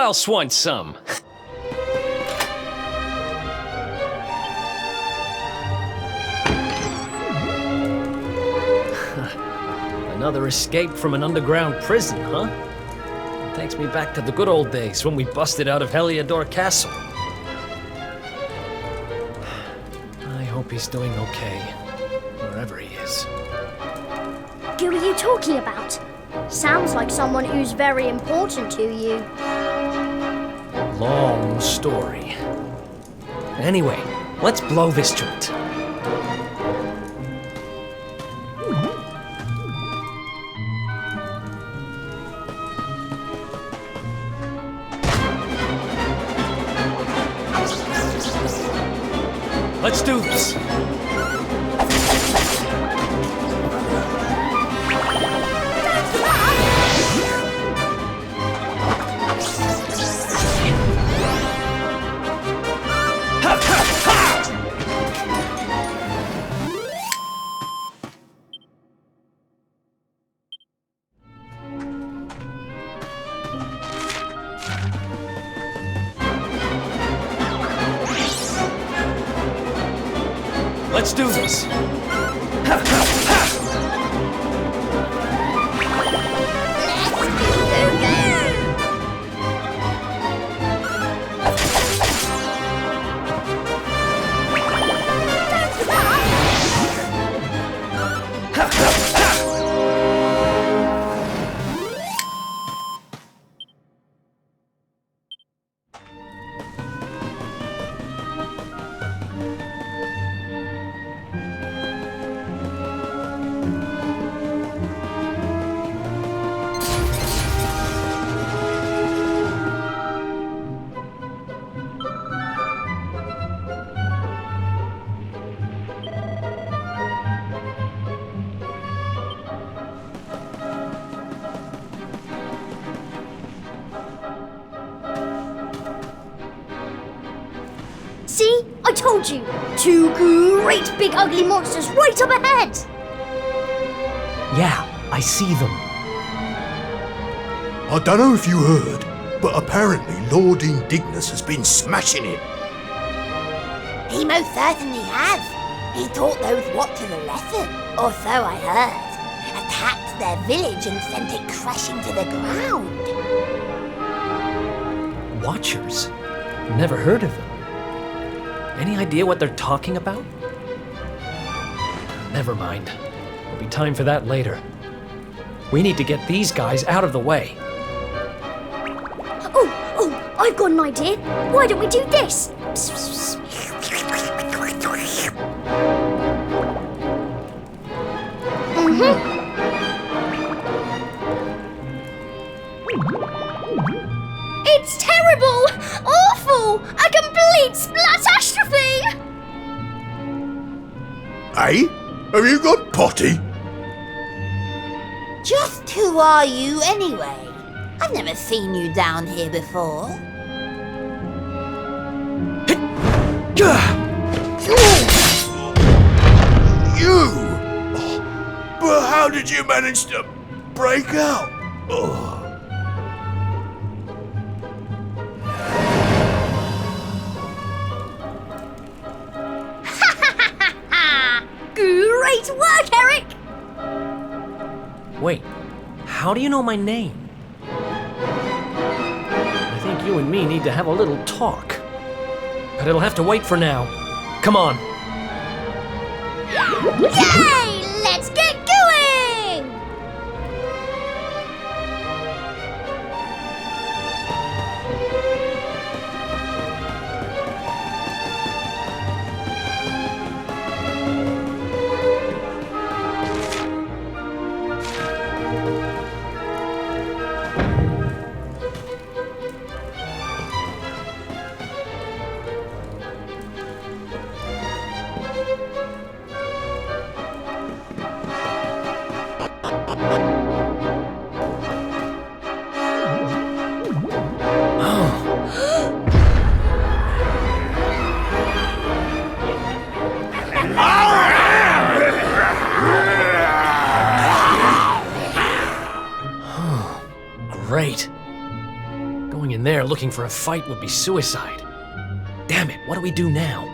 else wants some? Another escape from an underground prison, huh? It takes me back to the good old days when we busted out of Heliodor Castle. I hope he's doing okay, wherever he is. Who are you talking about? Sounds like someone who's very important to you. Long story. Anyway, let's blow this joint. Let's do this. Let's do this. See? I told you! Two great big ugly monsters right up ahead! Yeah, I see them. I don't know if you heard, but apparently Lord Indignus has been smashing it. He most certainly has. He taught those Watchers a lesson, or so I heard. Attacked their village and sent it crashing to the ground. Watchers? Never heard of them. Any idea what they're talking about? Never mind. There'll be time for that later. We need to get these guys out of the way. Oh, I've got an idea. Why don't we do this? It's terrible! Awful! A complete splatastrophe! Hey? Have you got potty? Just who are you anyway? I've never seen you down here before. You! Oh, but how did you manage to break out? Oh. Great work, Eric! Wait, how do you know my name? I think you and me need to have a little talk. But it'll have to wait for now. Come on. Yay! Let's get going! Great. Going in there there looking for a fight would be suicide. Damn it, what do we do now?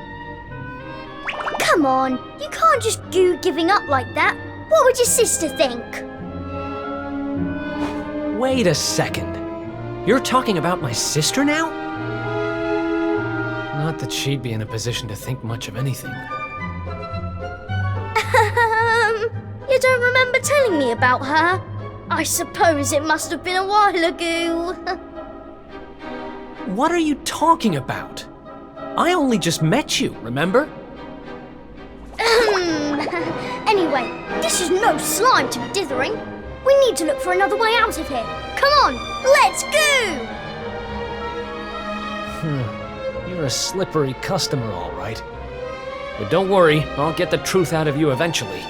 Come on, you can't just go giving up like that. What would your sister think? Wait a second. You're talking about my sister now? Not that she'd be in a position to think much of anything. You don't remember telling me about her? I suppose it must have been a while ago. What are you talking about? I only just met you, remember? Anyway, this is no slime to be dithering. We need to look for another way out of here. Come on, let's go! You're a slippery customer, all right. But don't worry, I'll get the truth out of you eventually.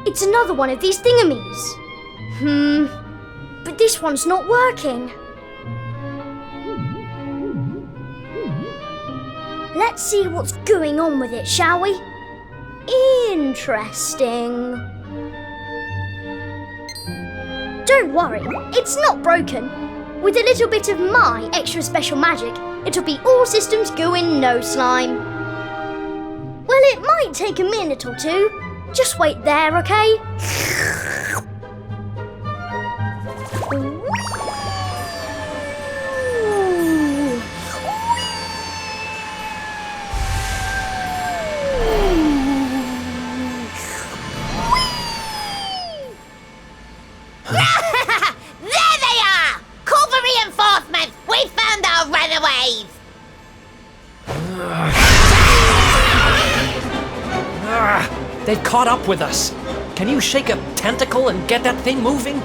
It's another one of these thingamies. But this one's not working. Let's see what's going on with it, shall we? Interesting. Don't worry, it's not broken. With a little bit of my extra special magic, it'll be all systems go in no slime. Well, it might take a minute or two. Just wait there, okay? There they are! Call for reinforcements! We found our runaways! They've caught up with us. Can you shake a tentacle and get that thing moving?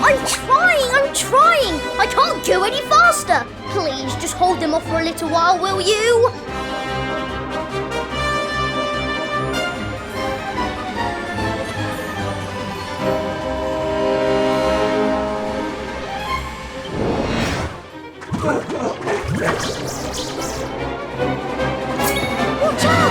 I'm trying! I can't go any faster! Please, just hold them off for a little while, will you? Watch out!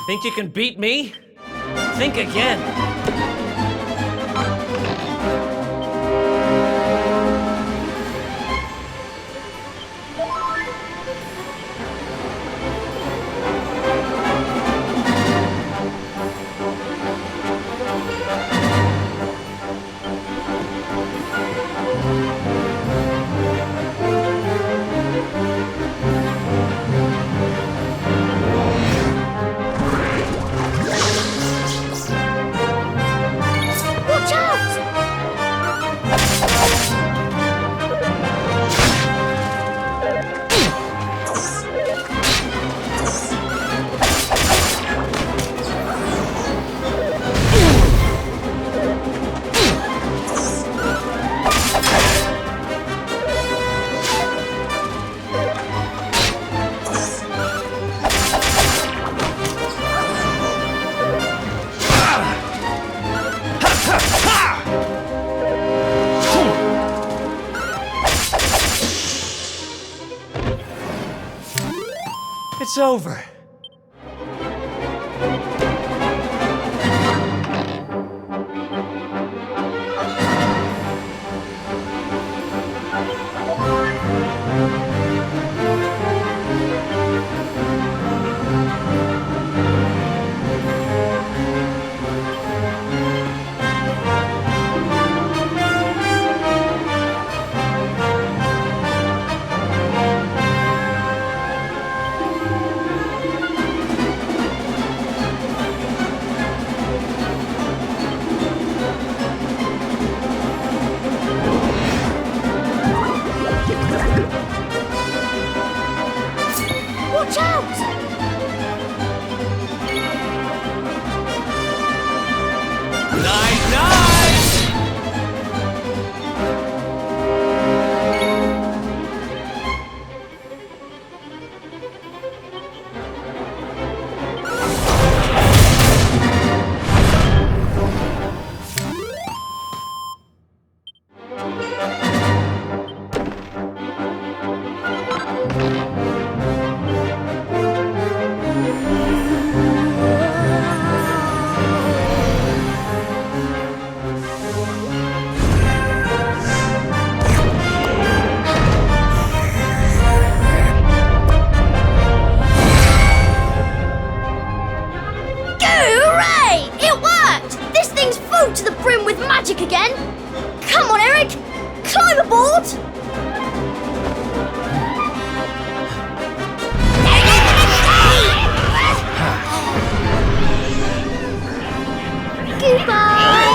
Think you can beat me? Think again. Watch out! It's over. Watch out! Night, night! Hooray! It worked! This thing's full to the brim with magic again! Come on, Eric! Climb aboard! Goodbye!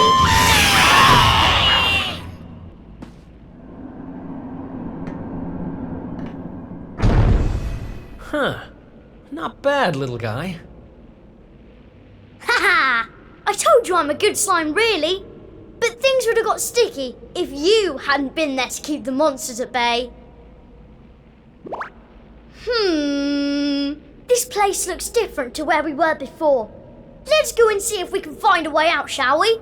Huh. Not bad, little guy. Haha! I told you I'm a good slime, really. But things would have got sticky if you hadn't been there to keep the monsters at bay. This place looks different to where we were before. Let's go and see if we can find a way out, shall we?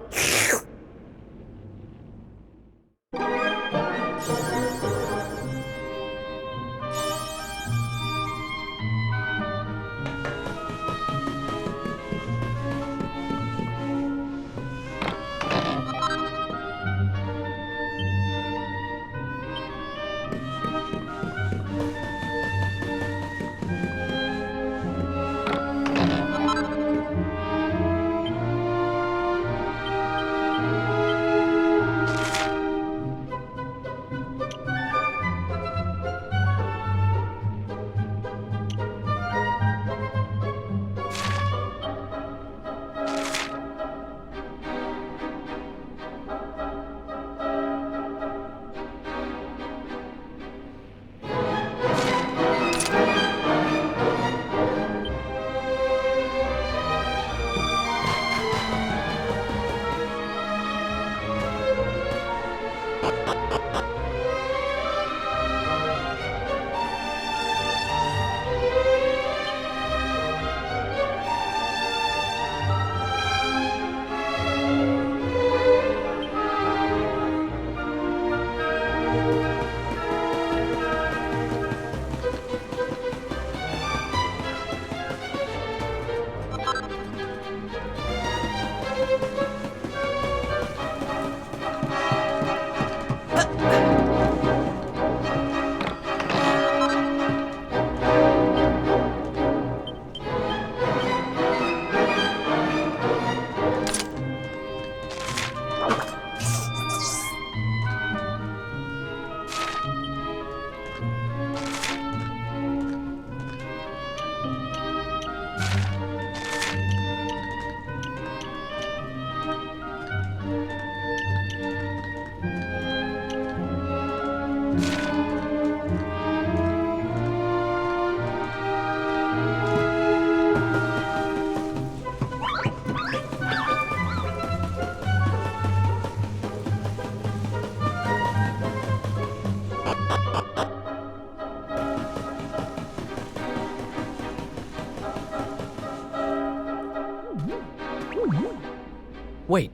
Wait,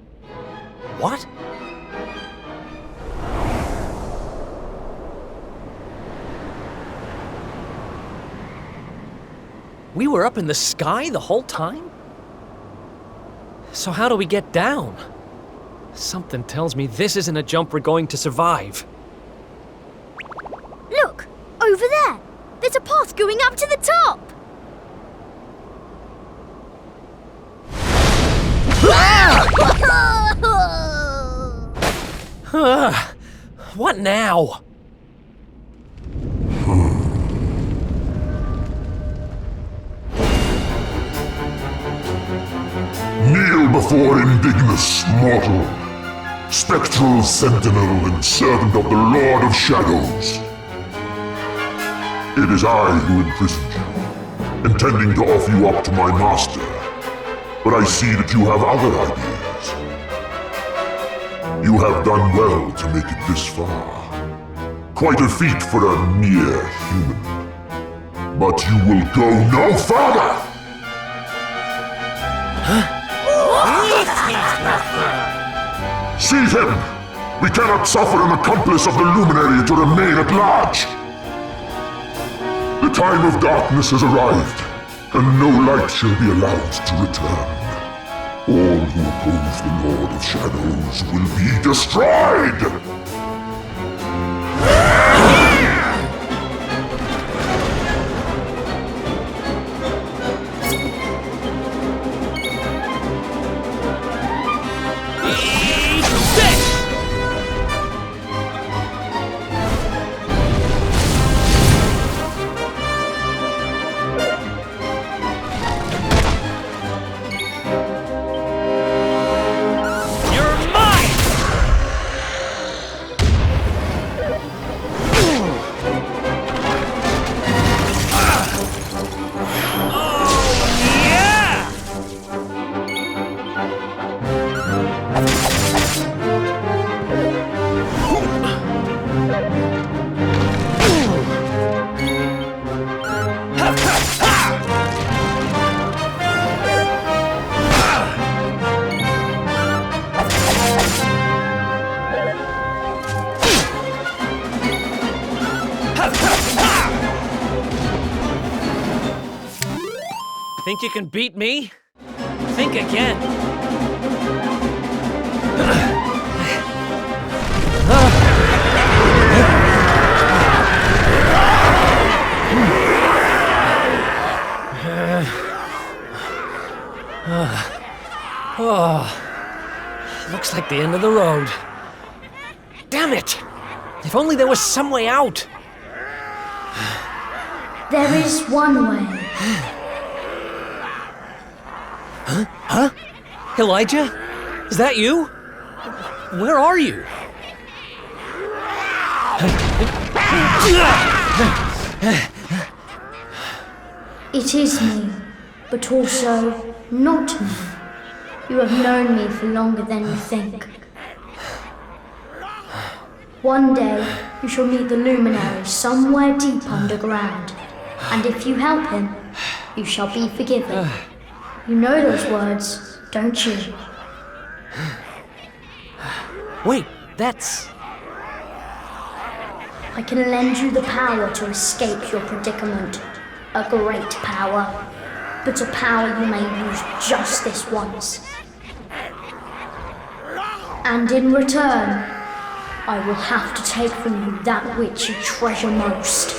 what? We were up in the sky the whole time? So how do we get down? Something tells me this isn't a jump we're going to survive. Look! Over there! There's a path going up to the top! What now? Kneel before indignous mortal, spectral sentinel and servant of the Lord of Shadows. It is I who imprisoned you, intending to offer you up to my master. But I see that you have other ideas. You have done well to make it this far. Quite a feat for a mere human. But you will go no further! Seize him! We cannot suffer an accomplice of the Luminary to remain at large! The time of darkness has arrived, and no light shall be allowed to return. All who oppose the Lord of Shadows will be destroyed! Think you can beat me? Think again. Looks like the end of the road. Damn it! If only there was some way out. There is one way. Huh? Elijah? Is that you? Where are you? It is me, but also not me. You have known me for longer than you think. One day, you shall meet the Luminary somewhere deep underground, and if you help him, you shall be forgiven. You know those words, don't you? Wait, that's... I can lend you the power to escape your predicament. A great power, but a power you may use just this once. And in return, I will have to take from you that which you treasure most.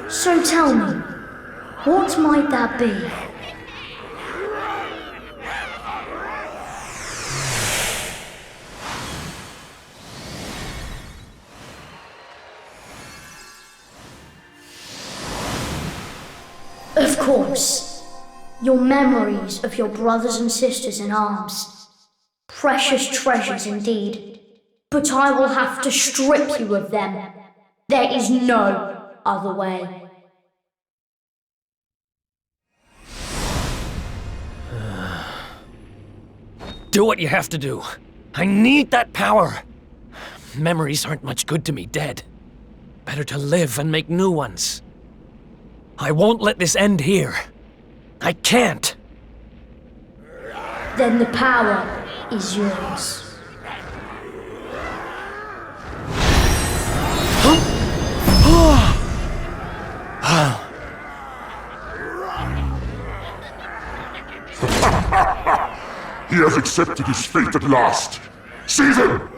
So tell me, what might that be? Of course, your memories of your brothers and sisters in arms. Precious treasures indeed. But I will have to strip you of them. There is no other way. Do what you have to do. I need that power. Memories aren't much good to me dead. Better to live and make new ones. I won't let this end here. I can't. then the power is yours. He has accepted his fate at last. Seize him!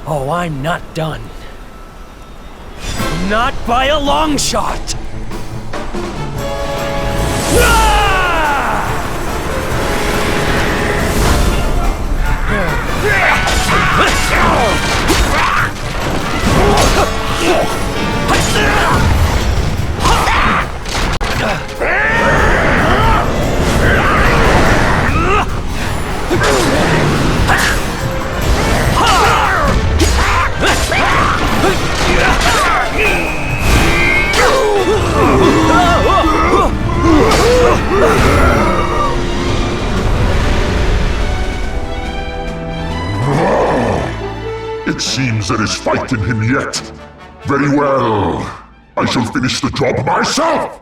Oh, I'm not done. Not by a long shot! It seems there is fight in him yet. Very well. I shall finish the job myself!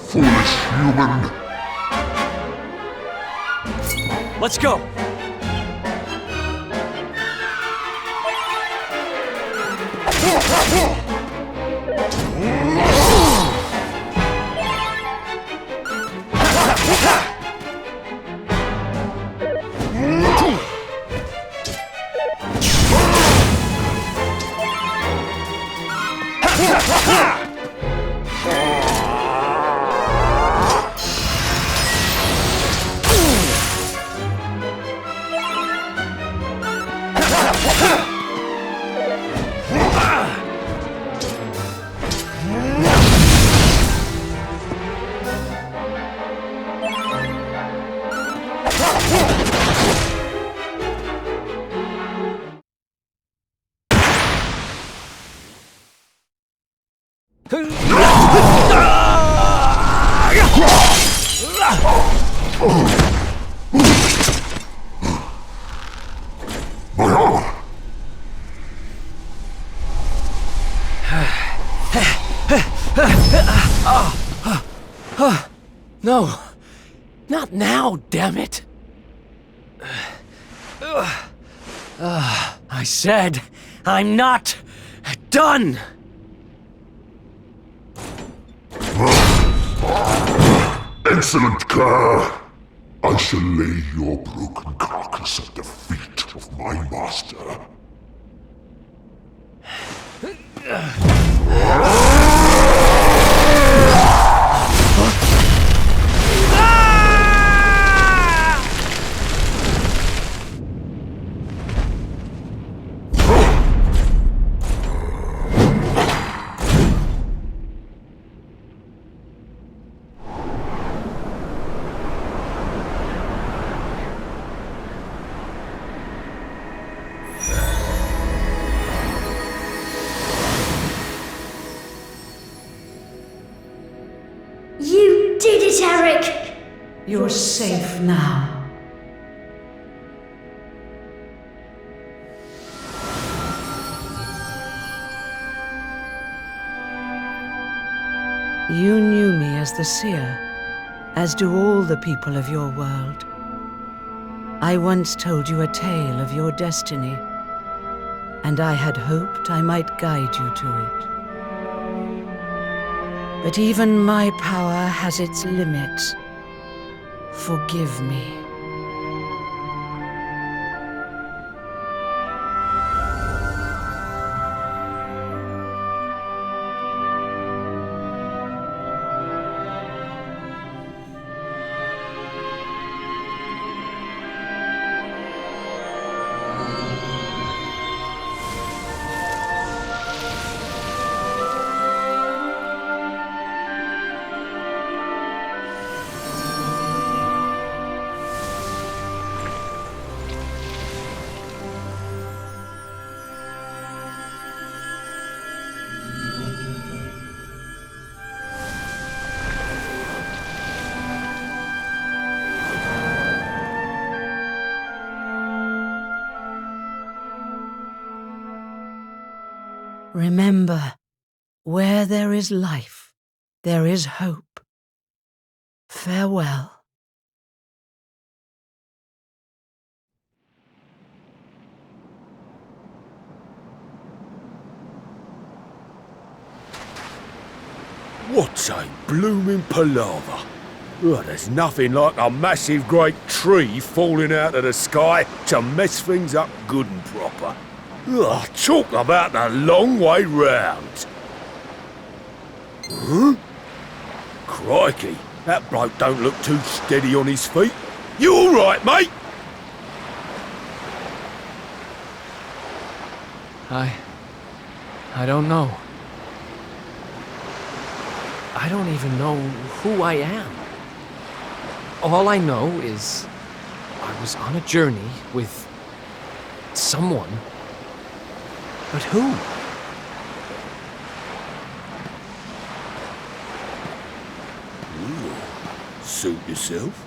Foolish human. Let's go! My armor! No, not now, damn it! I said, I'm not done! Excellent, Kerr! I shall lay your broken carcass at the feet of my master. You did it, Eric! You're safe now. You knew me as the seer, as do all the people of your world. I once told you a tale of your destiny, and I had hoped I might guide you to it. But even my power has its limits. Forgive me. Remember, where there is life, there is hope. Farewell. What a blooming palaver. Oh, there's nothing like a massive great tree falling out of the sky to mess things up good and proper. Oh, talk about the long way round. Huh? Crikey, that bloke don't look too steady on his feet. You all right, mate? I don't know. I don't even know who I am. All I know is I was on a journey with someone. But who? Suit yourself.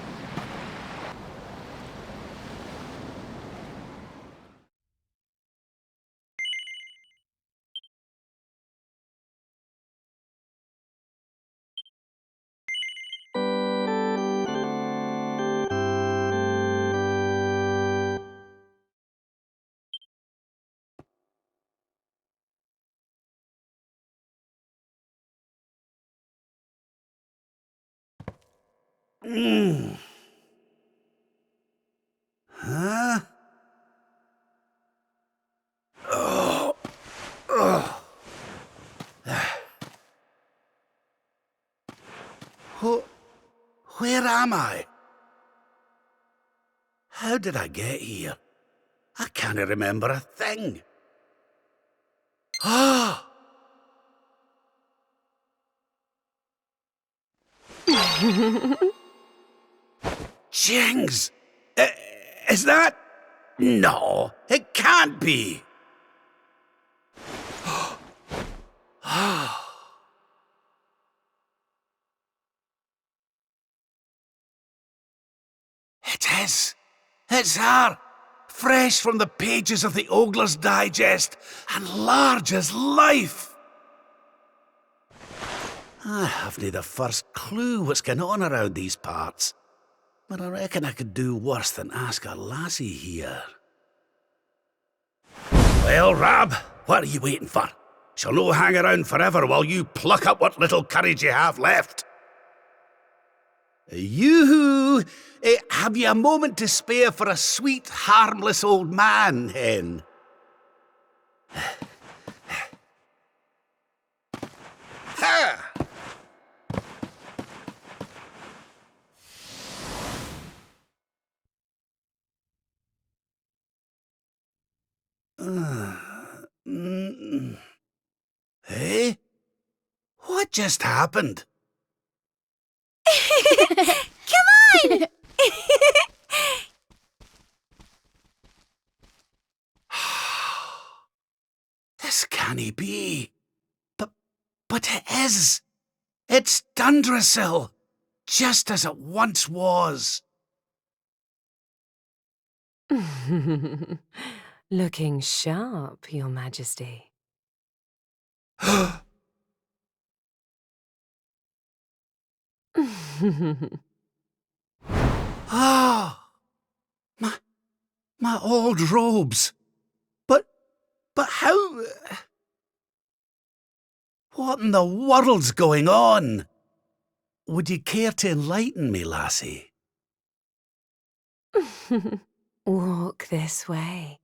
Huh? Where am I? How did I get here? I can't remember a thing. Ah! Jings! Is that... No, it can't be. It is. It's her. Fresh from the pages of the Ogler's Digest, and large as life. I haven't the first clue what's going on around these parts, but I reckon I could do worse than ask a lassie here. Well, Rab, what are you waiting for? She'll no hang around forever while you pluck up what little courage you have left. Yoo-hoo! Have you a moment to spare for a sweet, harmless old man, hen? Ha! Hey? What just happened? Come on! This can't be. But it is. It's Dundrasil, just as it once was. Looking sharp, Your Majesty. Ah, my old robes. But how? What in the world's going on? Would you care to enlighten me, lassie? Walk this way.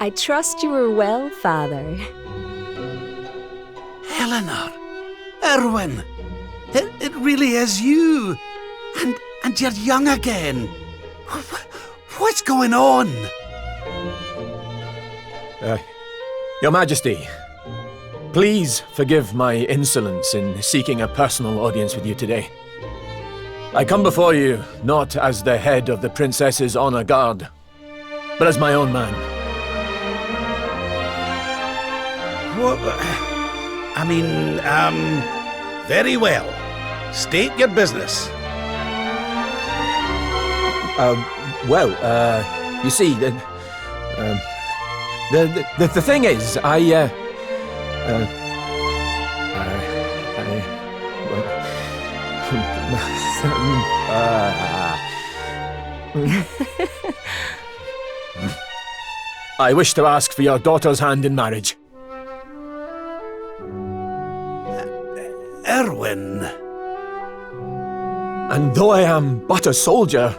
I trust you are well, Father. Eleanor, Erwin, it really is you. And you're young again. What's going on? Your Majesty, please forgive my insolence in seeking a personal audience with you today. I come before you not as the head of the Princess's honor guard, but as my own man. What? Very well. State your business. You see, the thing is, I wish to ask for your daughter's hand in marriage. Erwin. And though I am but a soldier,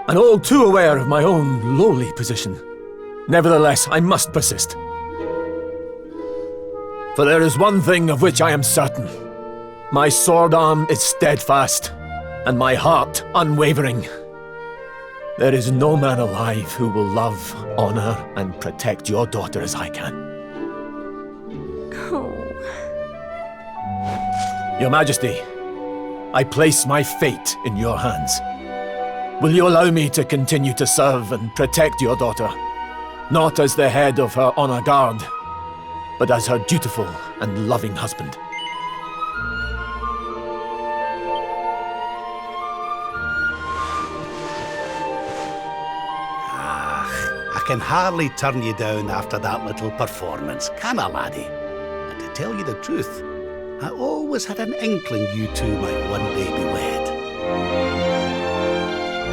and all too aware of my own lowly position, nevertheless I must persist. For there is one thing of which I am certain. My sword arm is steadfast, and my heart unwavering. There is no man alive who will love, honor, and protect your daughter as I can. Oh. Your Majesty, I place my fate in your hands. Will you allow me to continue to serve and protect your daughter, not as the head of her honor guard, but as her dutiful and loving husband? I can hardly turn you down after that little performance, can I, laddie? And to tell you the truth, I always had an inkling you two might one day be wed.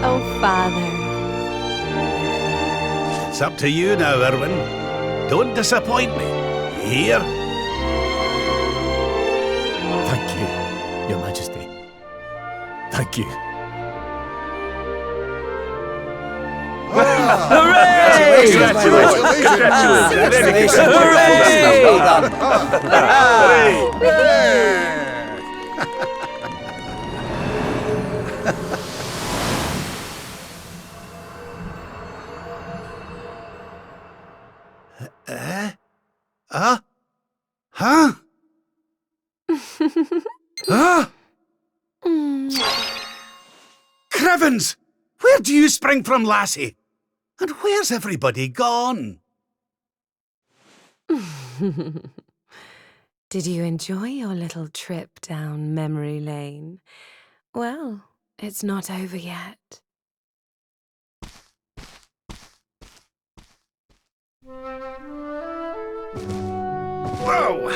Oh, Father. It's up to you now, Erwin. Don't disappoint me. You hear? Thank you, Your Majesty. Thank you. Huh? Huh? Crivens! Where do you spring from, lassie? And where's everybody gone? Did you enjoy your little trip down memory lane? Well, it's not over yet. Whoa!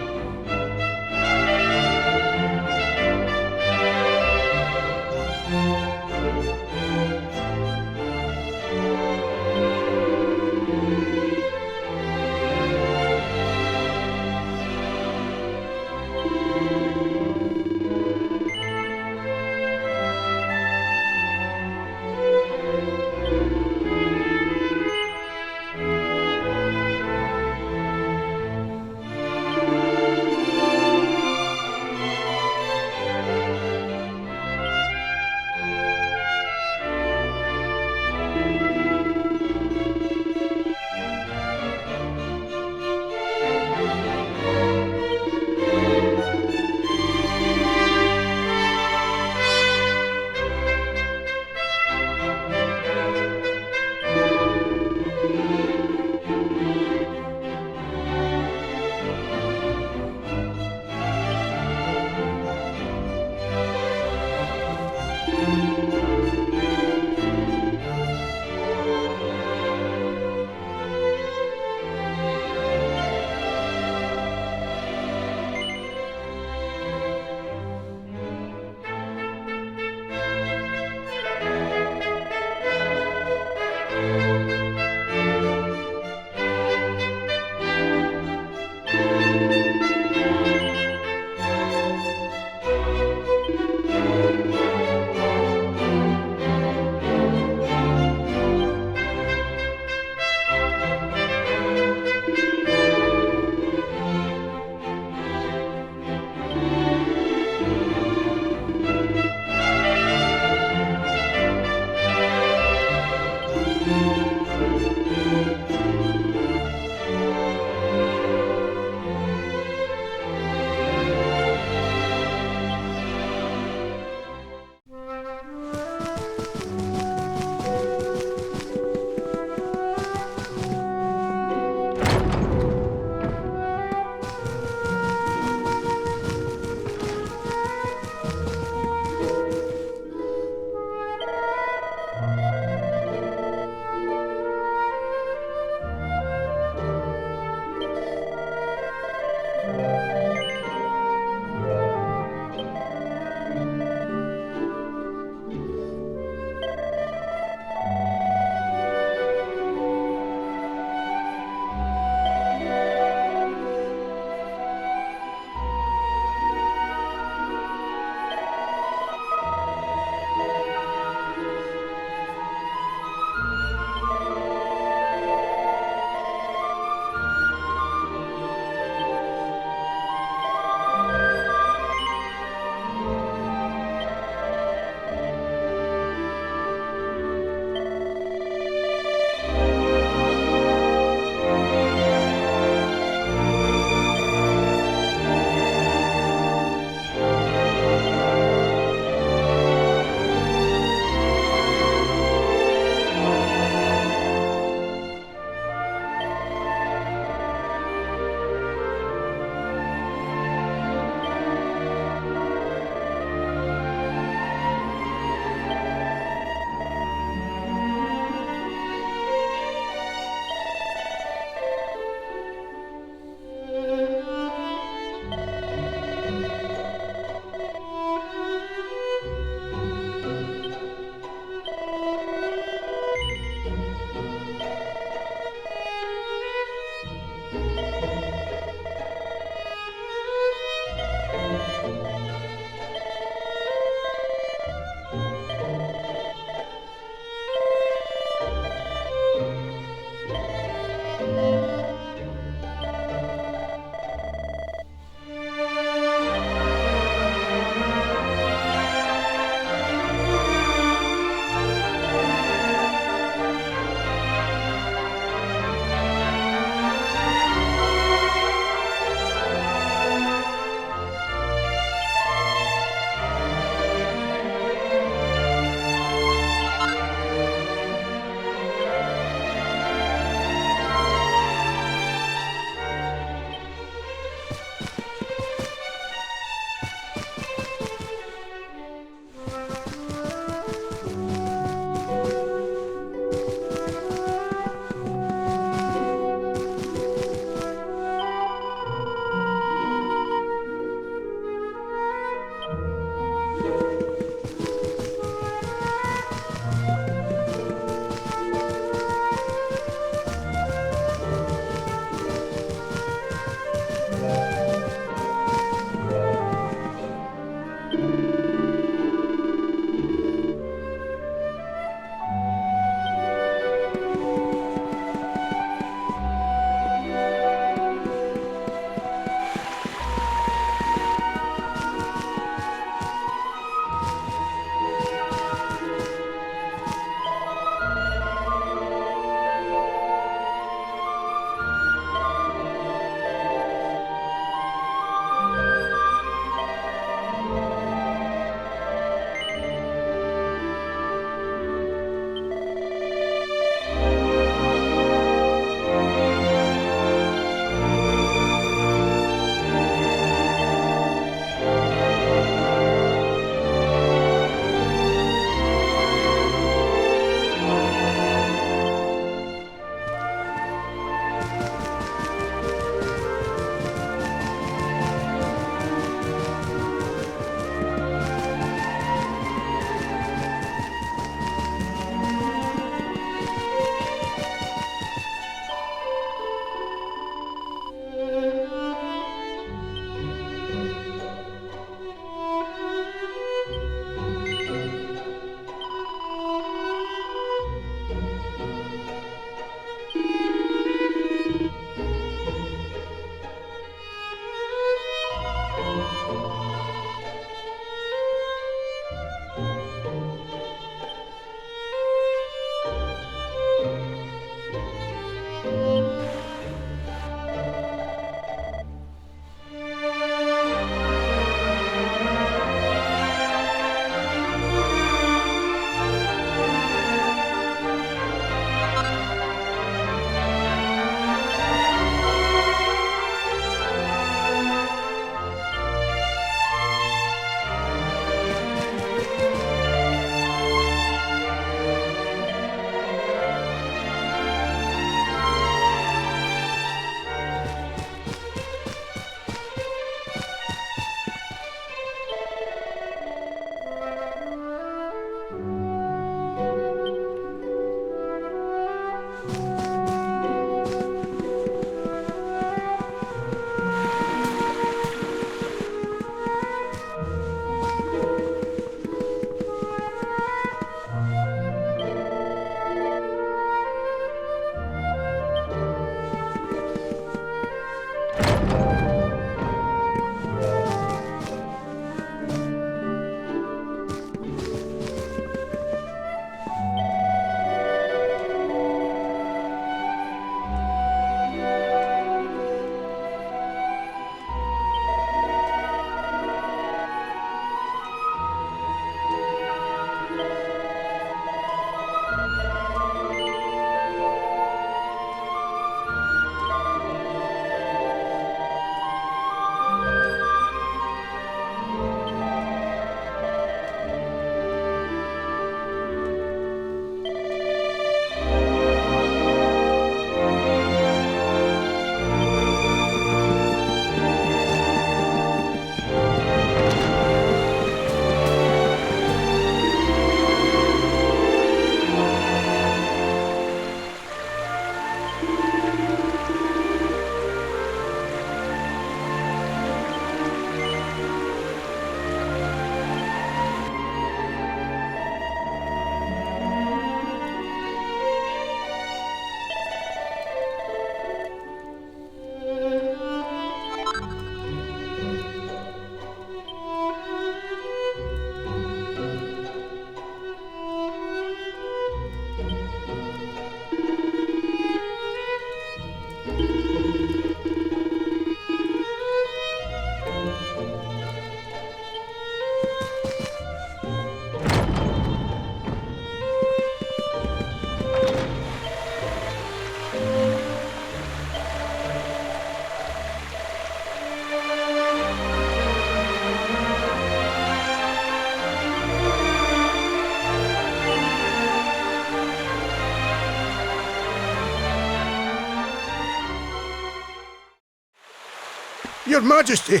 Your Majesty,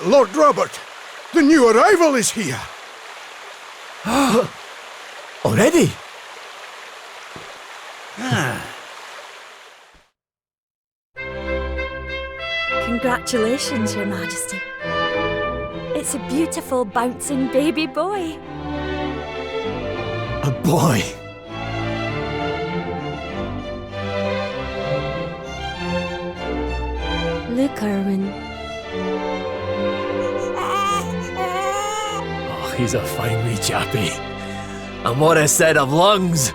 Lord Robert, the new arrival is here. Already? Congratulations, Your Majesty. It's a beautiful, bouncing baby boy. A boy? Look, Erwin. Oh, he's a fine wee chappie. And what a set of lungs!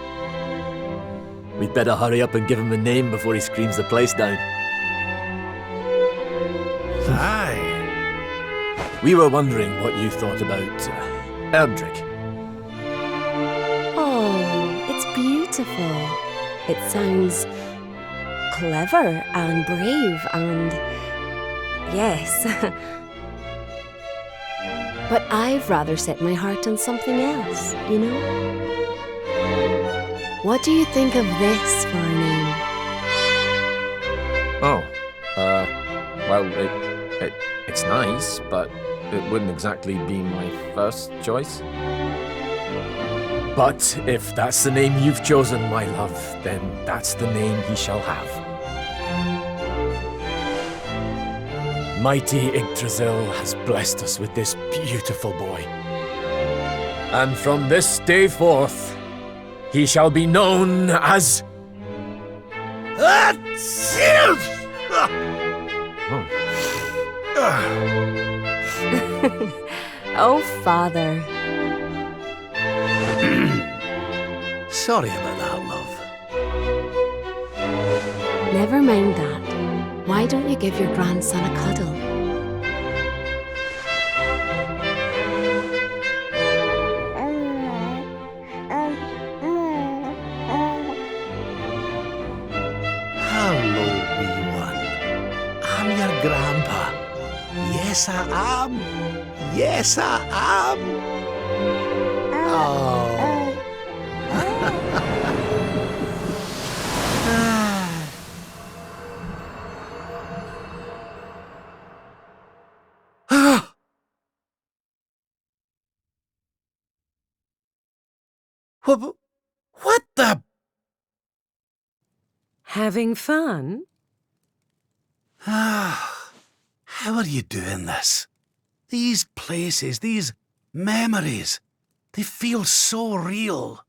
We'd better hurry up and give him a name before he screams the place down. Aye. We were wondering what you thought about Erdrick. Oh, it's beautiful. It sounds clever and brave and... yes. But I've rather set my heart on something else, you know? What do you think of this for a name? Oh, well, it's nice, but it wouldn't exactly be my first choice. But if that's the name you've chosen, my love, then that's the name he shall have. Mighty Yggdrasil has blessed us with this beautiful boy. And from this day forth, he shall be known as... Oh, Father. Sorry about that, love. Never mind that. Why don't you give your grandson a cuddle? Hello, wee one. I'm your grandpa. Yes, I am. Yes, I am. Oh. What the... Having fun? How are you doing this? These places, these memories, they feel so real.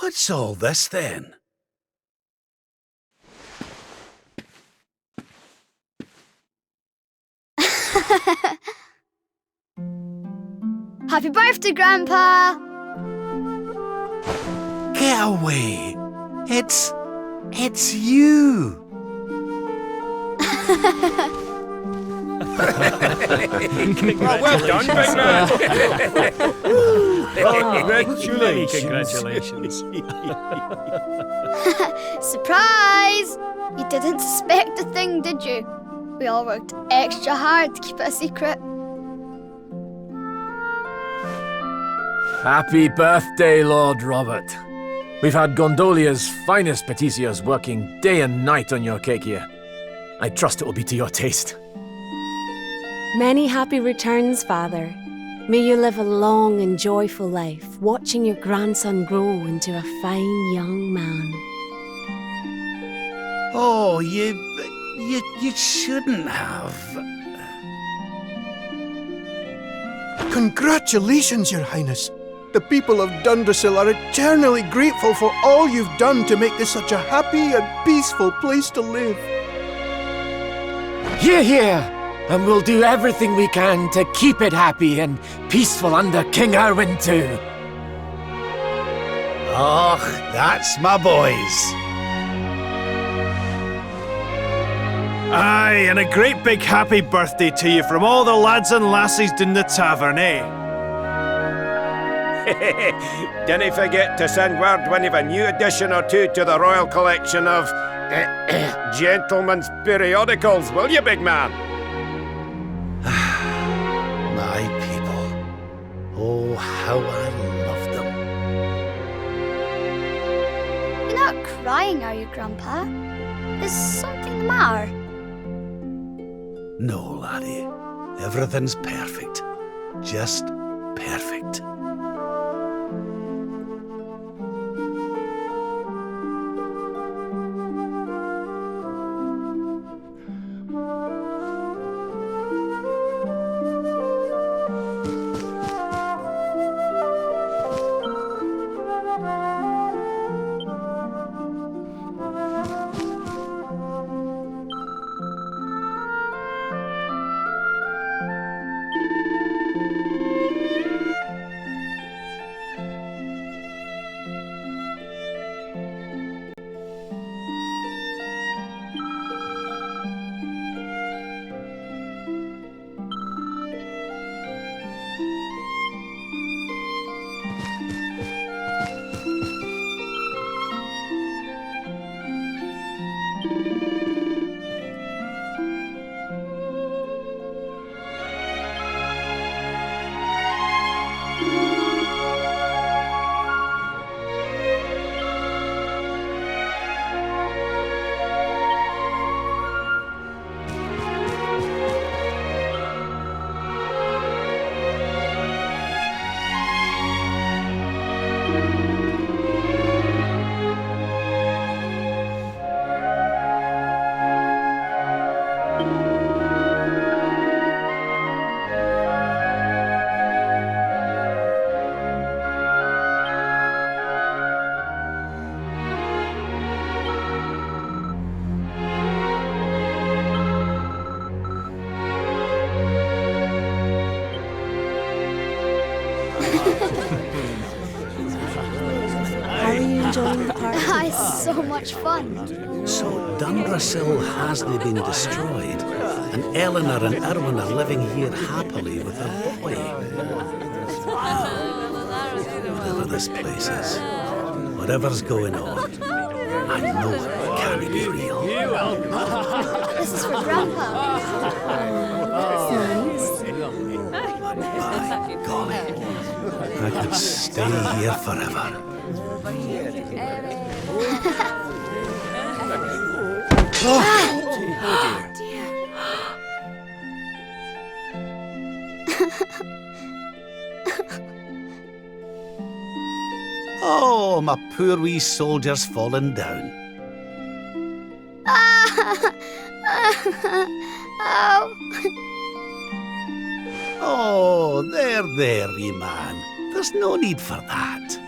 What's all this then? Happy birthday, Grandpa! Get away! It's you! Well done, big man! Congratulations. Surprise! You didn't suspect a thing, did you? We all worked extra hard to keep it a secret. Happy birthday, Lord Robert. We've had Gondolia's finest patissiers working day and night on your cake here. I trust it will be to your taste. Many happy returns, Father. May you live a long and joyful life, watching your grandson grow into a fine young man. Oh, you shouldn't have. Congratulations, Your Highness. The people of Dundrasil are eternally grateful for all you've done to make this such a happy and peaceful place to live. Hear, hear! And we'll do everything we can to keep it happy and peaceful under King Erwin too. Oh, that's my boys. Aye, and a great big happy birthday to you from all the lads and lassies in the tavern, eh? Didn't forget to send word when you've a new edition or two to the Royal Collection of gentlemen's periodicals, will you, big man? My people. Oh, how I love them. You're not crying, are you, Grandpa? Is something the matter? No, laddie. Everything's perfect. Just perfect. How are you enjoying the party? It's so much fun. So Dundrasil hasn't been destroyed, and Eleanor and Erwin are living here happily with their boy. Whatever this place is, whatever's going on, I know it can't be real. This is for Grandpa. That's nice. By golly, I could stay here forever. Oh, my poor wee soldier's fallen down. Oh. Oh, there, wee man. There's no need for that.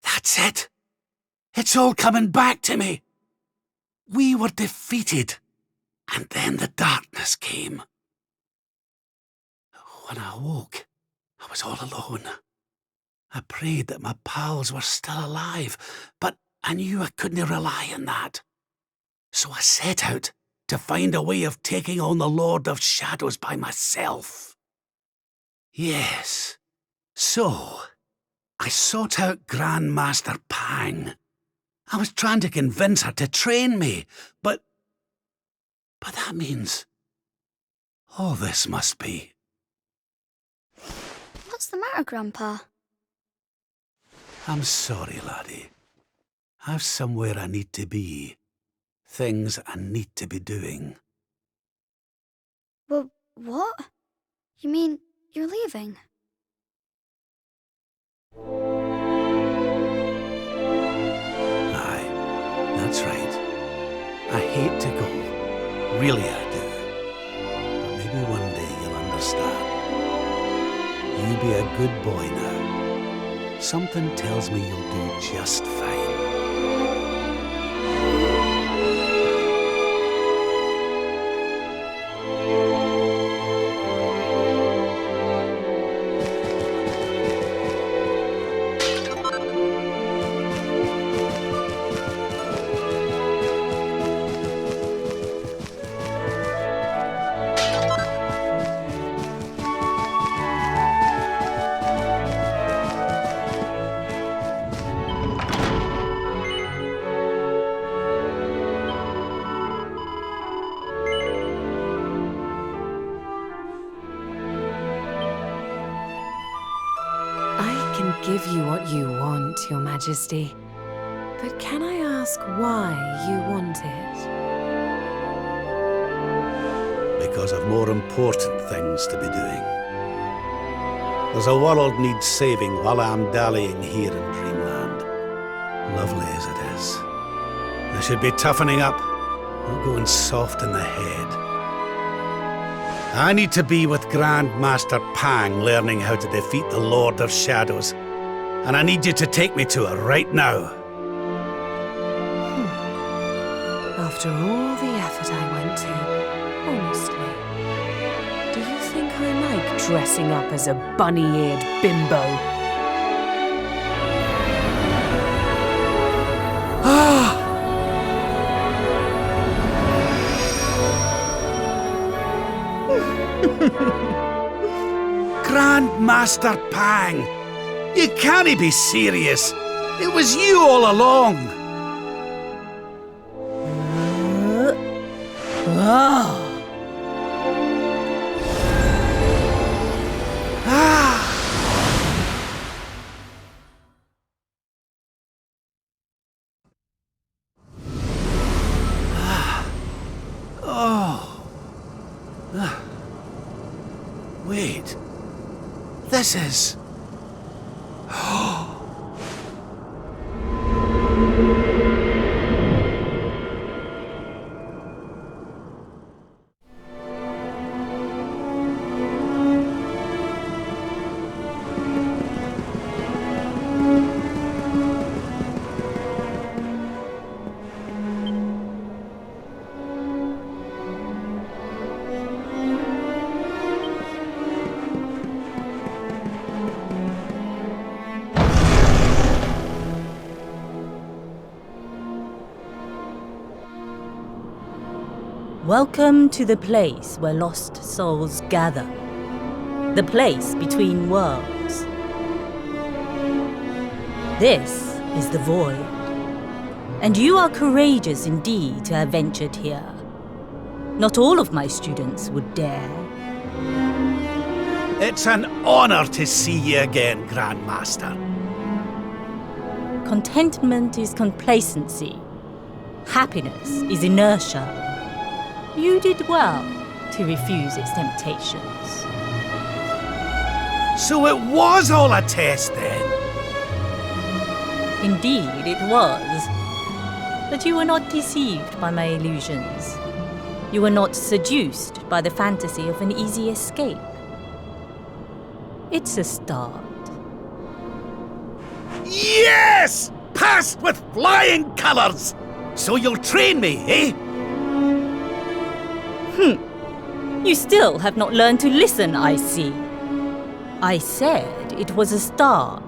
That's it. It's all coming back to me. We were defeated, and then the darkness came. When I awoke, I was all alone. I prayed that my pals were still alive, but I knew I couldn't rely on that. So I set out to find a way of taking on the Lord of Shadows by myself. Yes, so I sought out Grandmaster Pang. I was trying to convince her to train me, but that means all this must be. What's the matter, Grandpa? I'm sorry, laddie. I've somewhere I need to be. Things I need to be doing. Well, what? You mean you're leaving? Aye, that's right. I hate to go. Really I do. But maybe one day you'll understand. You be a good boy now. Something tells me you'll do just fine. Give you what you want, Your Majesty. But can I ask why you want it? Because I've more important things to be doing. There's a world needs saving while I'm dallying here in Dreamland. Lovely as it is. I should be toughening up, not going soft in the head. I need to be with Grandmaster Pang learning how to defeat the Lord of Shadows. And I need you to take me to her right now. After all the effort I went to, honestly, do you think I like dressing up as a bunny-eared bimbo? Grandmaster Pang! You can't be serious. It was you all along. Wait. This is... Welcome to the place where lost souls gather. The place between worlds. This is the Void. And you are courageous indeed to have ventured here. Not all of my students would dare. It's an honor to see you again, Grandmaster. Contentment is complacency. Happiness is inertia. You did well to refuse its temptations. So it was all a test then? Indeed, it was. But you were not deceived by my illusions. You were not seduced by the fantasy of an easy escape. It's a start. Yes! Passed with flying colours! So you'll train me, eh? You still have not learned to listen, I see. I said it was a start.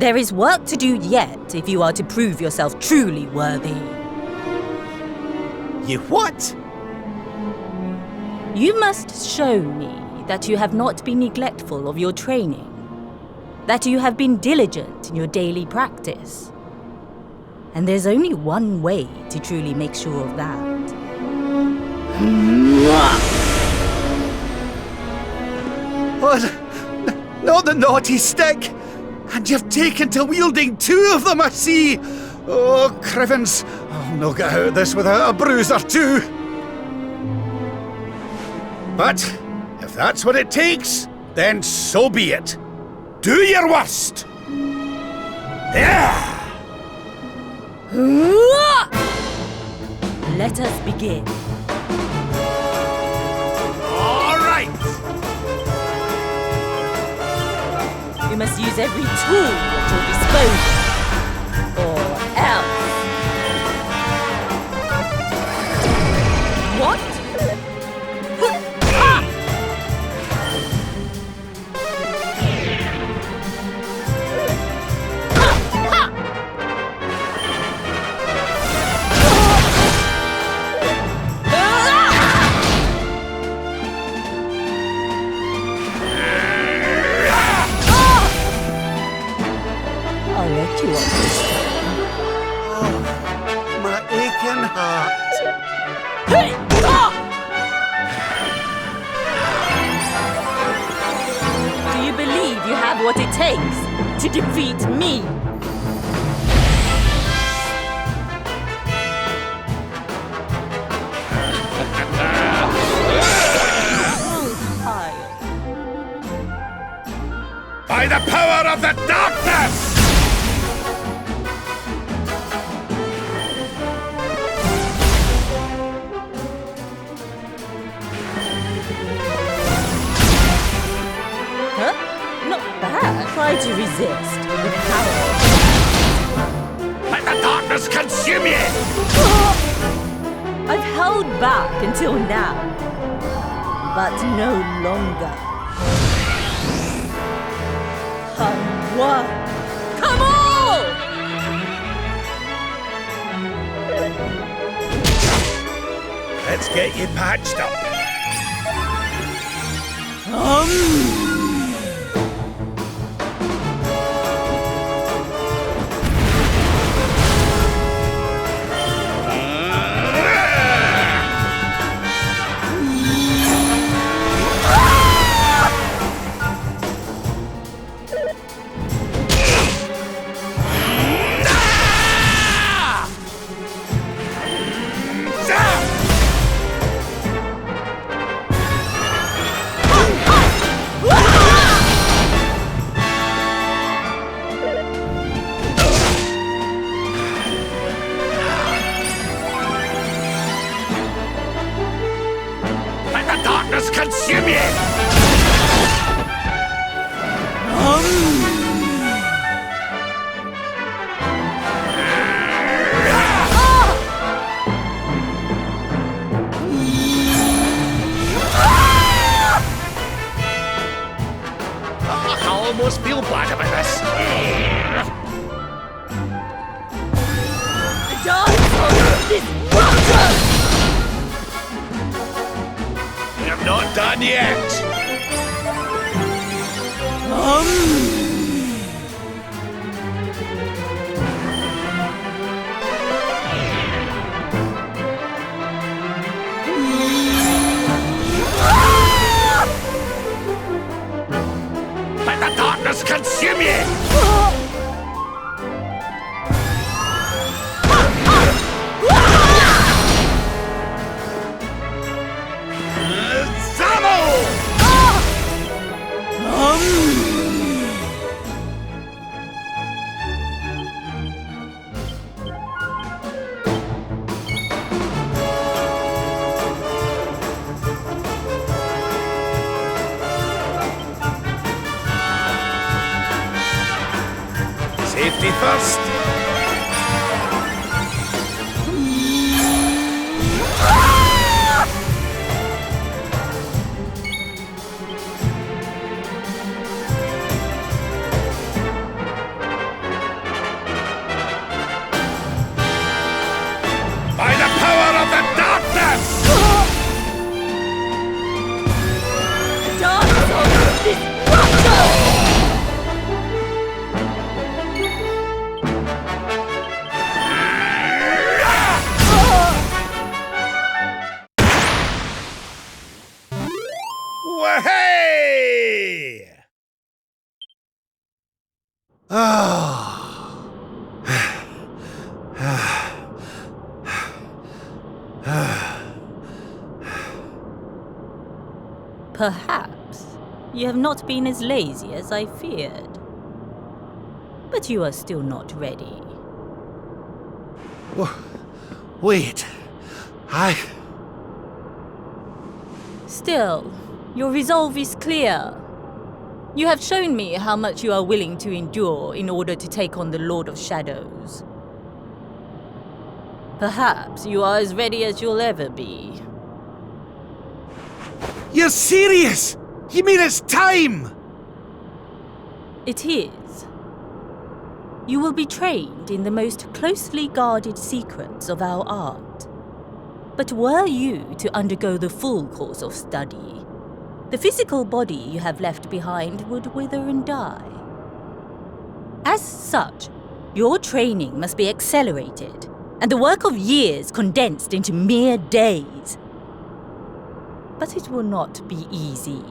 There is work to do yet if you are to prove yourself truly worthy. You what? You must show me that you have not been neglectful of your training, that you have been diligent in your daily practice. And there's only one way to truly make sure of that. Oh, not the naughty stick! And you've taken to wielding two of them, I see! Oh, Crivens, I'll not get out of this without a bruise or two! But, if that's what it takes, then so be it. Do your worst! Yeah! Let us begin. All right! You must use every tool at your disposal, or else. What? I'll let you off this time. Oh, my aching heart. Hey! Do you believe you have what it takes to defeat me? By the power of the darkness! Huh? Not bad. Try to resist with power. Let the darkness consume you! I've held back until now, but no longer. Come one, come all! Let's get you patched up. Consume you! I almost feel bad about this. I'm not done yet. Let the darkness consume you! Safety first. By the power of the darkness! Wahey! Perhaps you have not been as lazy as I feared. But you are still not ready. Wait. Still, your resolve is clear. You have shown me how much you are willing to endure in order to take on the Lord of Shadows. Perhaps you are as ready as you'll ever be. You're serious? You mean it's time? It is. You will be trained in the most closely guarded secrets of our art. But were you to undergo the full course of study, the physical body you have left behind would wither and die. As such, your training must be accelerated, and the work of years condensed into mere days. But it will not be easy.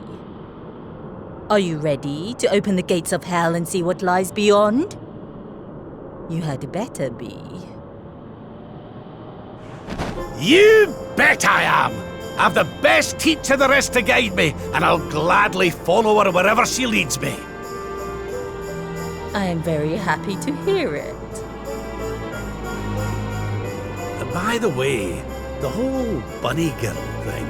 Are you ready to open the gates of hell and see what lies beyond? You had better be. You bet I am! I've the best teacher there is to guide me, and I'll gladly follow her wherever she leads me. I am very happy to hear it. By the way, the whole bunny girl thing,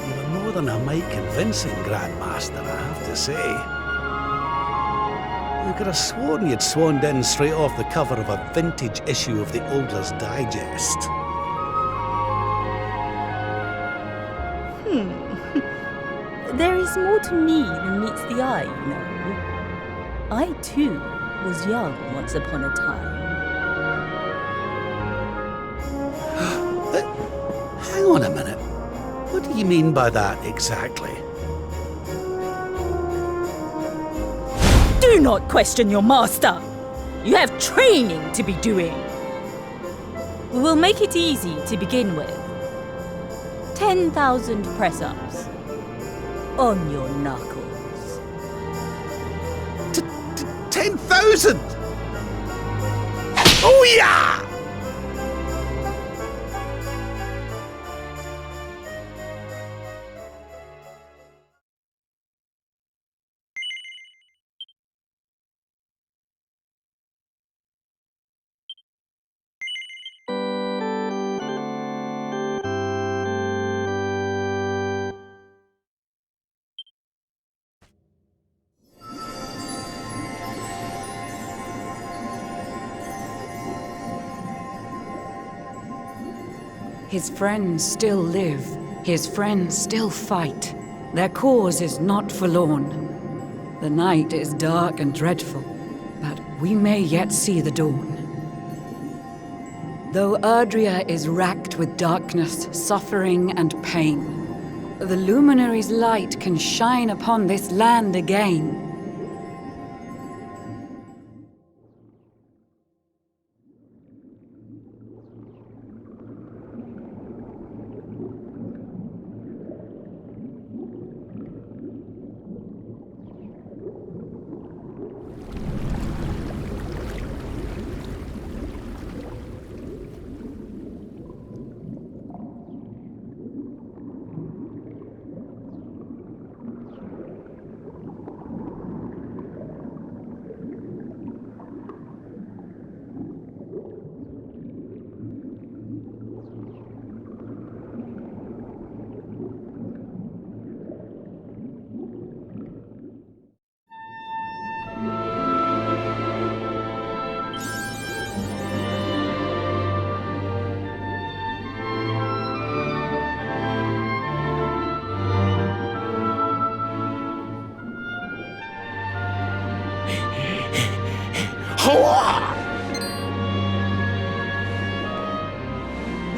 you were more than a mite convincing, Grandmaster, I have to say. You could have sworn you'd swanned in straight off the cover of a vintage issue of the Oldler's Digest. There is more to me than meets the eye, you know. I, too, was young once upon a time. Hang on a minute. What do you mean by that exactly? Do not question your master! You have training to be doing. We will make it easy to begin with. 10,000 press-ups. On your knuckles. 10,000! Oh yeah! His friends still live. His friends still fight. Their cause is not forlorn. The night is dark and dreadful, but we may yet see the dawn. Though Erdrea is racked with darkness, suffering, and pain, the Luminary's light can shine upon this land again.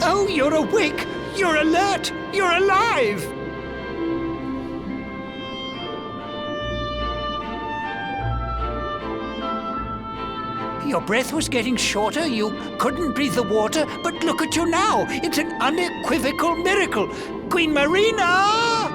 Oh, you're awake! You're alert! You're alive! Your breath was getting shorter, you couldn't breathe the water, but look at you now! It's an unequivocal miracle! Queen Marina!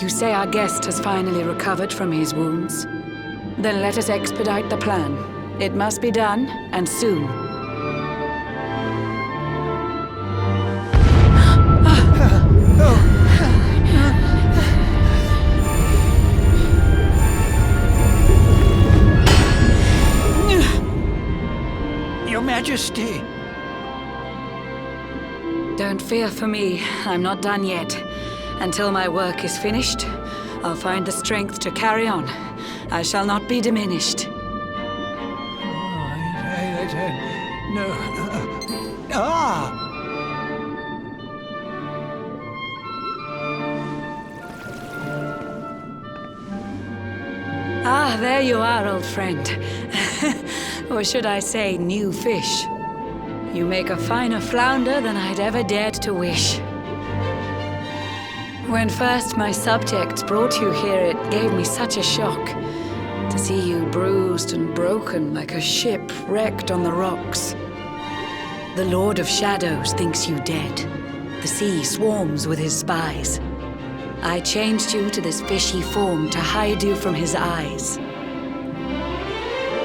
You say our guest has finally recovered from his wounds? Then let us expedite the plan. It must be done, and soon. Your Majesty! Don't fear for me. I'm not done yet. Until my work is finished, I'll find the strength to carry on. I shall not be diminished. No. Ah! Ah, there you are, old friend. Or should I say, new fish. You make a finer flounder than I'd ever dared to wish. When first my subjects brought you here, it gave me such a shock to see you bruised and broken like a ship wrecked on the rocks. The Lord of Shadows thinks you dead. The sea swarms with his spies. I changed you to this fishy form to hide you from his eyes.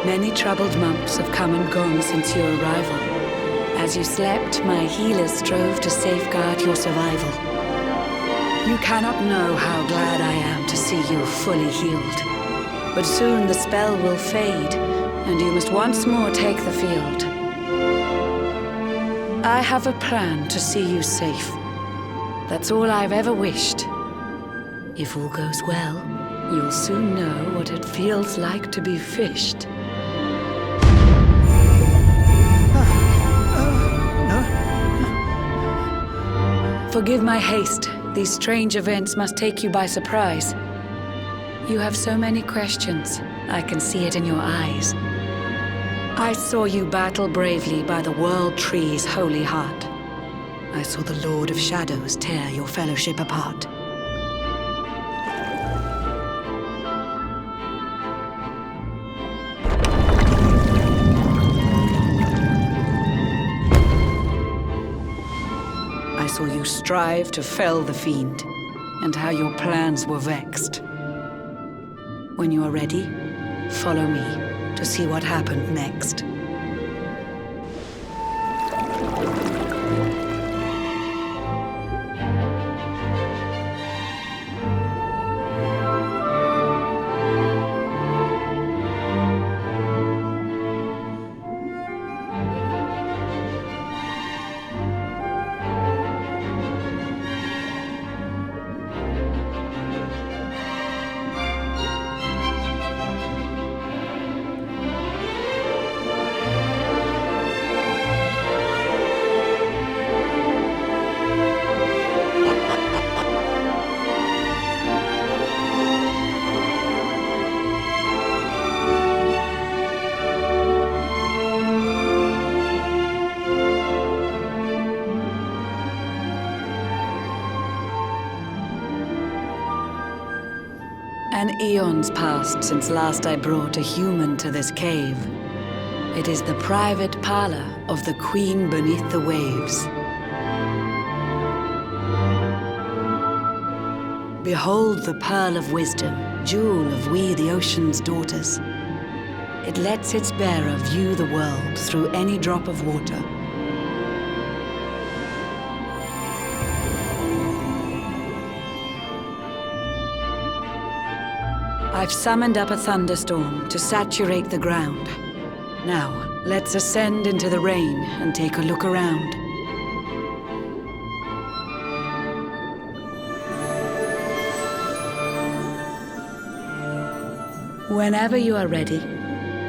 Many troubled months have come and gone since your arrival. As you slept, my healers strove to safeguard your survival. You cannot know how glad I am to see you fully healed. But soon the spell will fade, and you must once more take the field. I have a plan to see you safe. That's all I've ever wished. If all goes well, you'll soon know what it feels like to be fished. Forgive my haste. These strange events must take you by surprise. You have so many questions. I can see it in your eyes. I saw you battle bravely by the World Tree's holy heart. I saw the Lord of Shadows tear your fellowship apart. I saw you strive to fell the fiend, and how your plans were vexed. When you are ready, follow me to see what happened next. An eon's passed since last I brought a human to this cave. It is the private parlor of the Queen beneath the waves. Behold the pearl of wisdom, jewel of we the ocean's daughters. It lets its bearer view the world through any drop of water. I've summoned up a thunderstorm to saturate the ground. Now, let's ascend into the rain and take a look around. Whenever you are ready,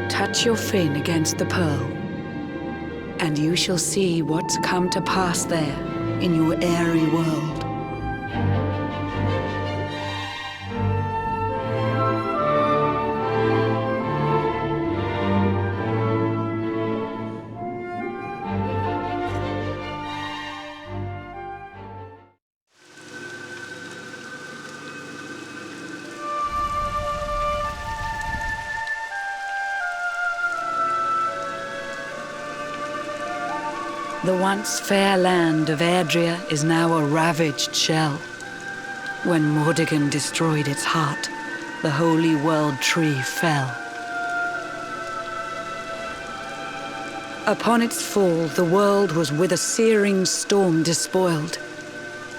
touch your fin against the pearl, and you shall see what's come to pass there in your airy world. The once fair land of Erdrea is now a ravaged shell. When Mordegon destroyed its heart, the holy world tree fell. Upon its fall, the world was with a searing storm despoiled.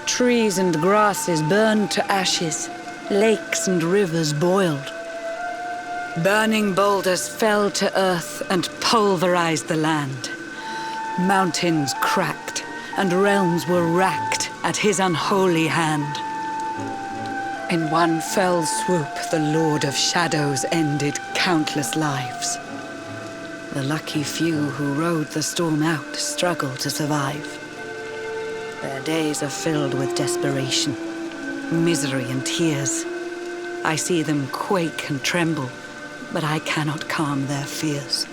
Trees and grasses burned to ashes, lakes and rivers boiled. Burning boulders fell to earth and pulverized the land. Mountains cracked, and realms were racked at his unholy hand. In one fell swoop, the Lord of Shadows ended countless lives. The lucky few who rode the storm out struggle to survive. Their days are filled with desperation, misery and tears. I see them quake and tremble, but I cannot calm their fears.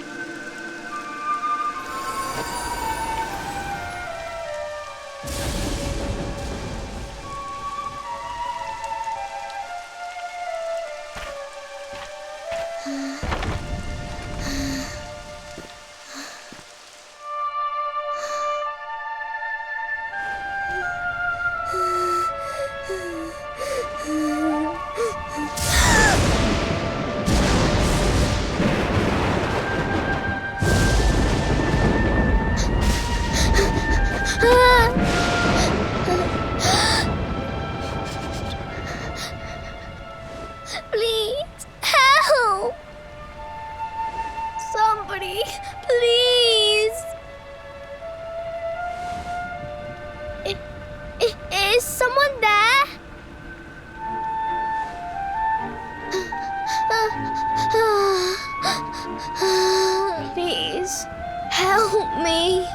Help me.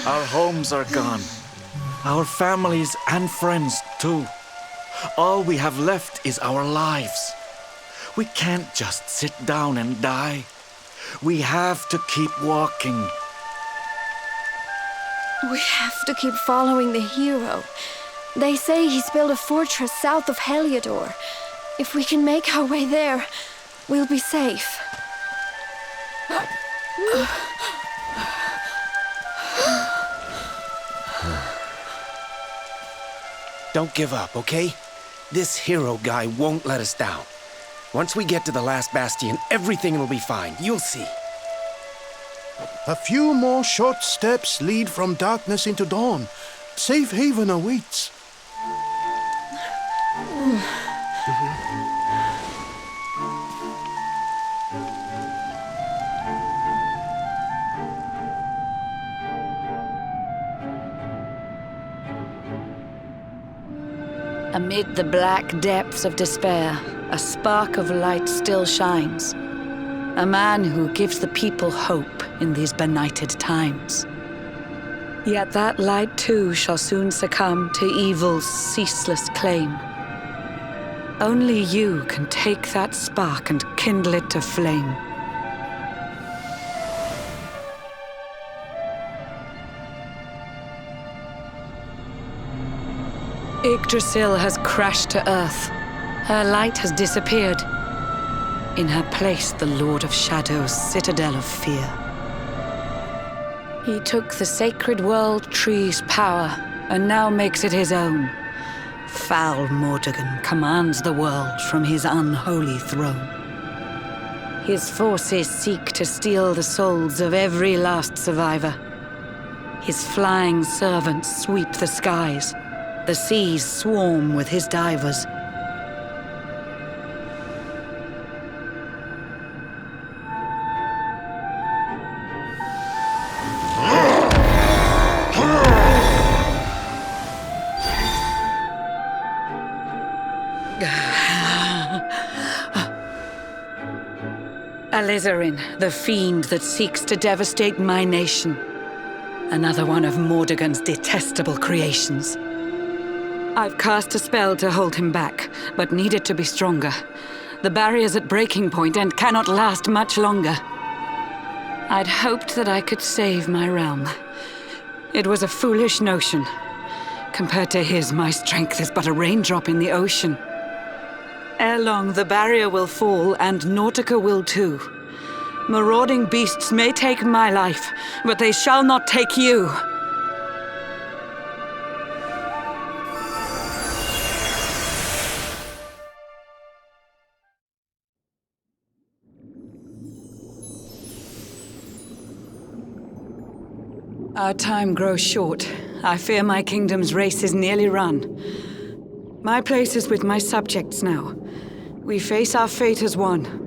Our homes are gone. Our families and friends, too. All we have left is our lives. We can't just sit down and die. We have to keep walking. We have to keep following the hero. They say he's built a fortress south of Heliodor. If we can make our way there, we'll be safe. Don't give up, okay? This hero guy won't let us down. Once we get to the last bastion, everything will be fine. You'll see. A few more short steps lead from darkness into dawn. Safe haven awaits. Amid the black depths of despair, a spark of light still shines. A man who gives the people hope in these benighted times. Yet that light too shall soon succumb to evil's ceaseless claim. Only you can take that spark and kindle it to flame. Yggdrasil has crashed to earth. Her light has disappeared. In her place, the Lord of Shadow's citadel of fear. He took the sacred world tree's power and now makes it his own. Foul Mordegon commands the world from his unholy throne. His forces seek to steal the souls of every last survivor. His flying servants sweep the skies. The seas swarm with his divers. Alizarin, the fiend that seeks to devastate my nation. Another one of Mordegon's detestable creations. I've cast a spell to hold him back, but need it to be stronger. The barrier's at breaking point and cannot last much longer. I'd hoped that I could save my realm. It was a foolish notion. Compared to his, my strength is but a raindrop in the ocean. Ere long, the barrier will fall, and Nautica will too. Marauding beasts may take my life, but they shall not take you. Our time grows short. I fear my kingdom's race is nearly run. My place is with my subjects now. We face our fate as one.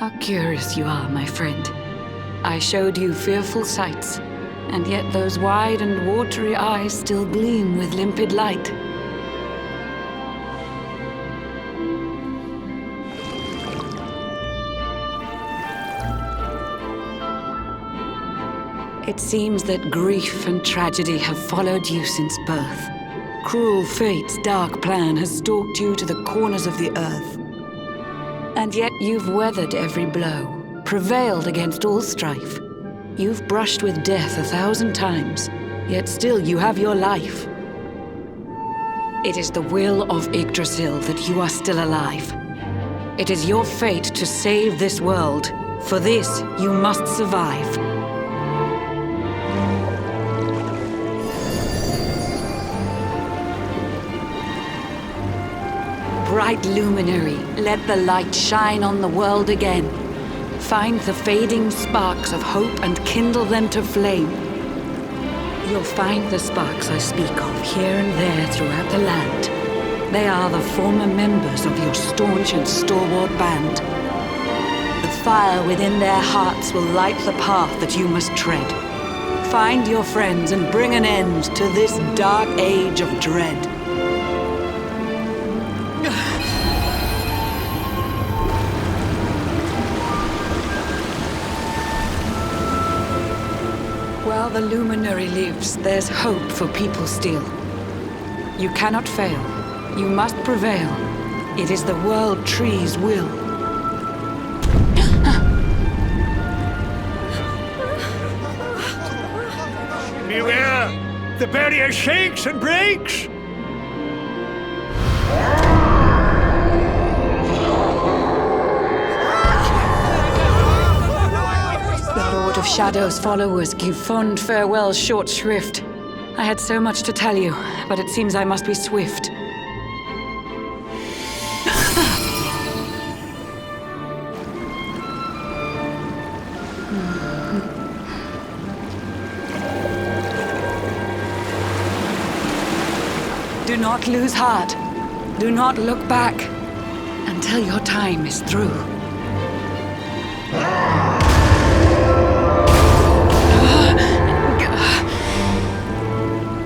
How curious you are, my friend. I showed you fearful sights, and yet those wide and watery eyes still gleam with limpid light. It seems that grief and tragedy have followed you since birth. Cruel fate's dark plan has stalked you to the corners of the earth. And yet you've weathered every blow, prevailed against all strife. You've brushed with death 1,000 times, yet still you have your life. It is the will of Yggdrasil that you are still alive. It is your fate to save this world. For this, you must survive. Bright luminary, let the light shine on the world again. Find the fading sparks of hope and kindle them to flame. You'll find the sparks I speak of here and there throughout the land. They are the former members of your staunch and stalwart band. The fire within their hearts will light the path that you must tread. Find your friends and bring an end to this dark age of dread. While the luminary lives, there's hope for people still. You cannot fail. You must prevail. It is the World Tree's will. Beware! The barrier shakes and breaks! The Lord of Shadow's followers give fond farewell short shrift. I had so much to tell you, but it seems I must be swift. Do not lose heart. Do not look back until your time is through.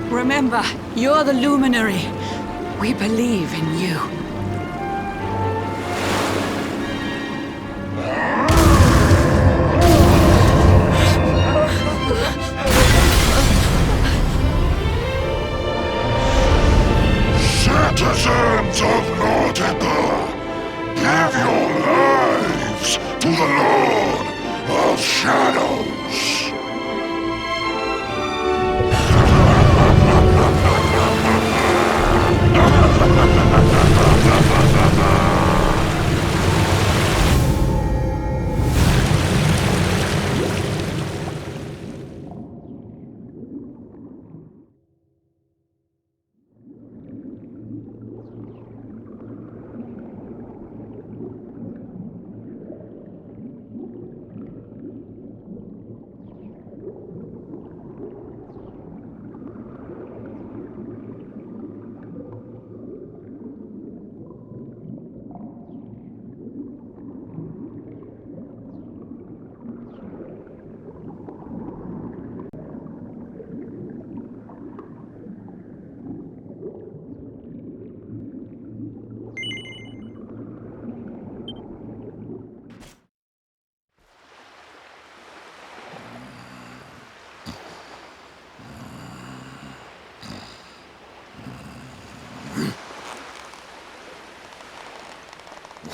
Remember, you're the luminary. We believe in you. Citizens of Nautical, give your lives to the Lord of Shadows.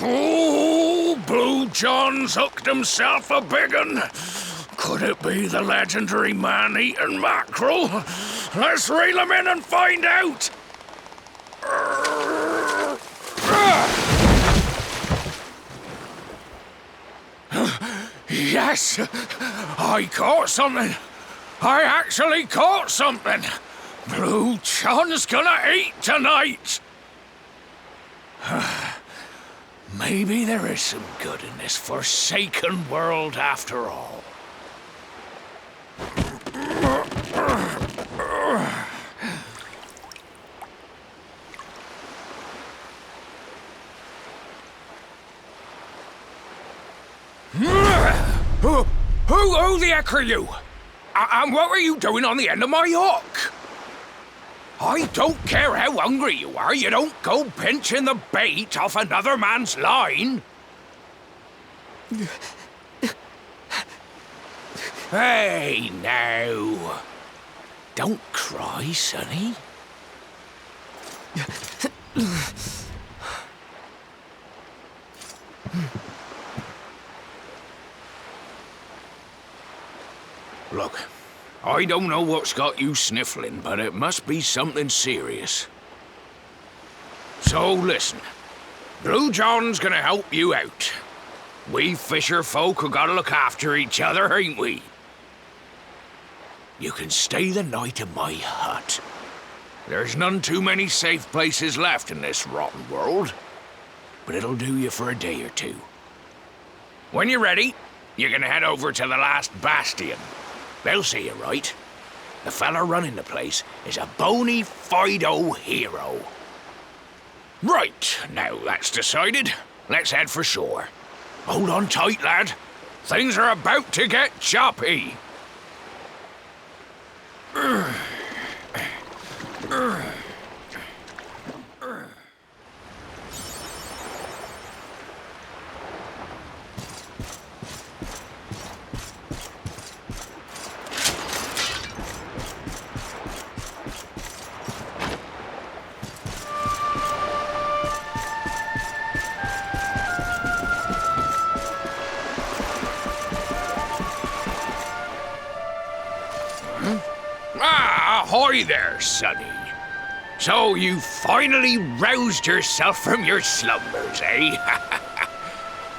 Oh, Blue John's hooked himself a big un. Could it be the legendary man-eating mackerel? Let's reel him in and find out. Yes, I caught something. I actually caught something. Blue John's gonna eat tonight. Maybe there is some good in this forsaken world after all. Who the heck are you? And what are you doing on the end of my hook? I don't care how hungry you are, you don't go pinching the bait off another man's line. Hey, now. Don't cry, sonny. Look, I don't know what's got you sniffling, but it must be something serious. So listen, Blue John's gonna help you out. We fisher folk have gotta look after each other, ain't we? You can stay the night in my hut. There's none too many safe places left in this rotten world, but it'll do you for a day or two. When you're ready, you're gonna head over to the last bastion. They'll see you right. The fella running the place is a bony Fido hero. Right, now that's decided, let's head for shore. Hold on tight, lad. Things are about to get choppy. Ahoy there, sonny. So you finally roused yourself from your slumbers, eh?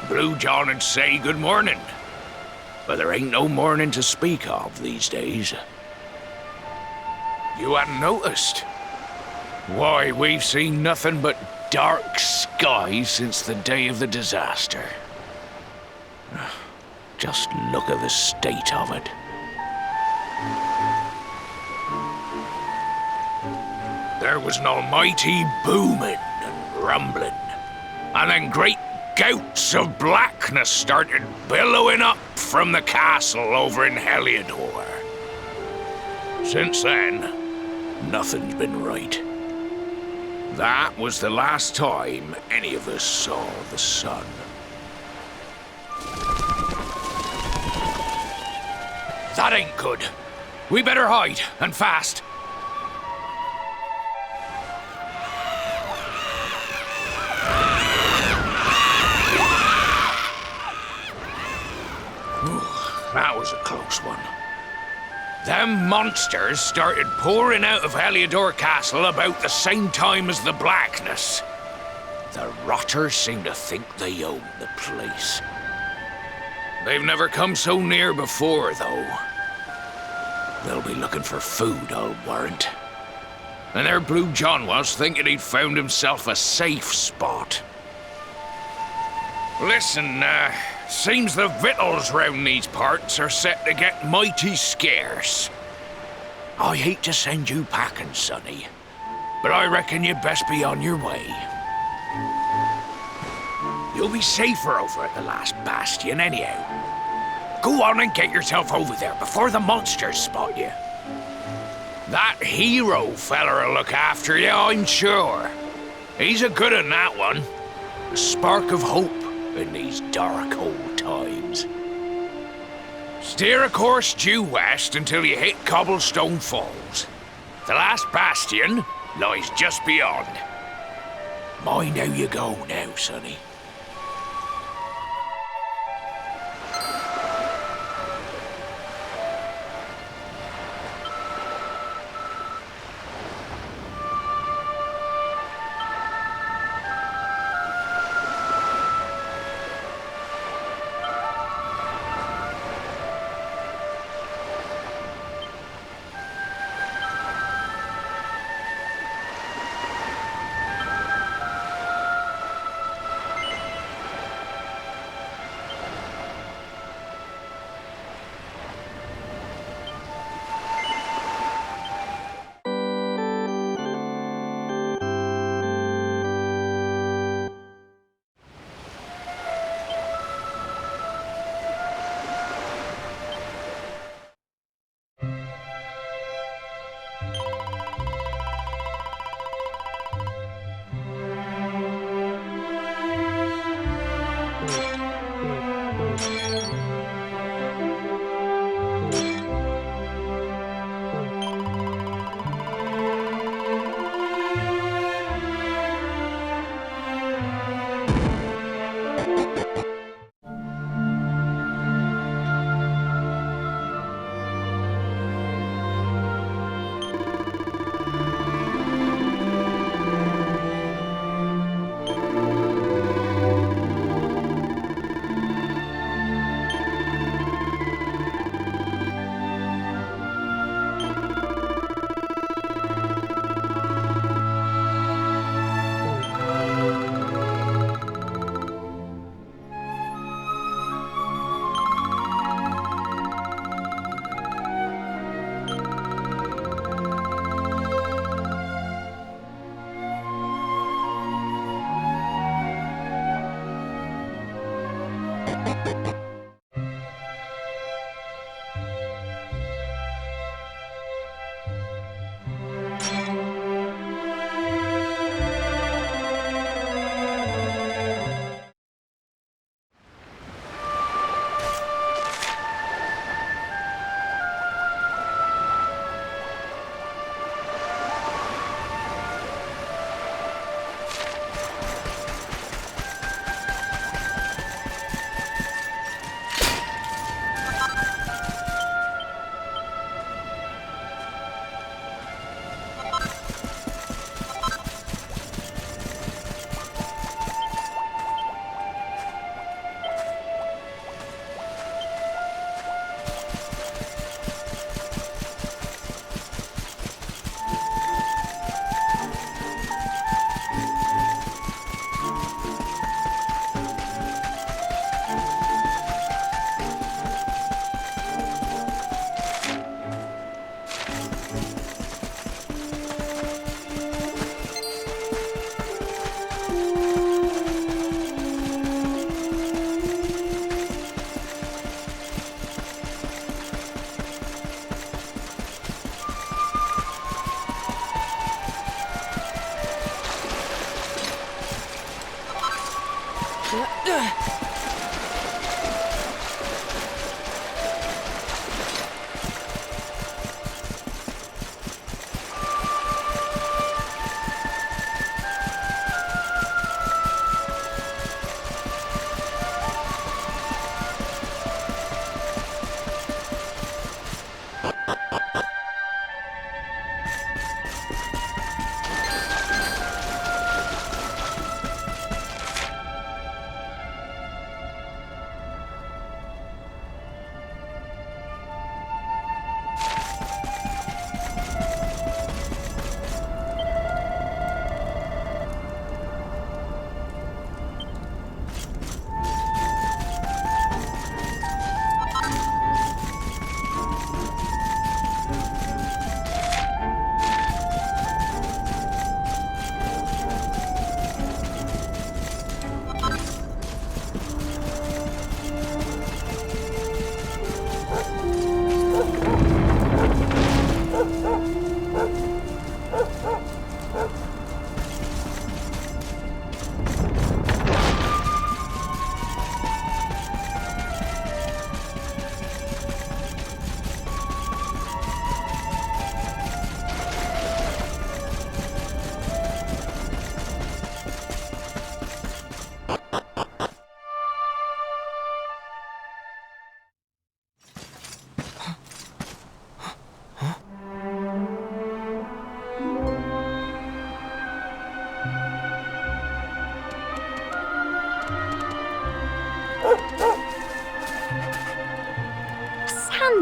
Blue John would say good morning, but there ain't no morning to speak of these days. You hadn't noticed? Why, we've seen nothing but dark skies since the day of the disaster. Just look at the state of it. There was an almighty booming and rumbling, and then great gouts of blackness started billowing up from the castle over in Heliodor. Since then, nothing's been right. That was the last time any of us saw the sun. That ain't good. We better hide, and fast. That was a close one. Them monsters started pouring out of Heliodor Castle about the same time as the blackness. The rotters seem to think they own the place. They've never come so near before, though. They'll be looking for food, I'll warrant. And there Blue John was, thinking he'd found himself a safe spot. Listen, seems the victuals round these parts are set to get mighty scarce. I hate to send you packing, sonny, but I reckon you'd best be on your way. You'll be safer over at the last bastion anyhow. Go on and get yourself over there before the monsters spot you. That hero feller'll look after you, I'm sure. He's a good un, that one. A spark of hope in these dark old times. Steer a course due west until you hit Cobblestone Falls. The last bastion lies just beyond. Mind how you go now, sonny.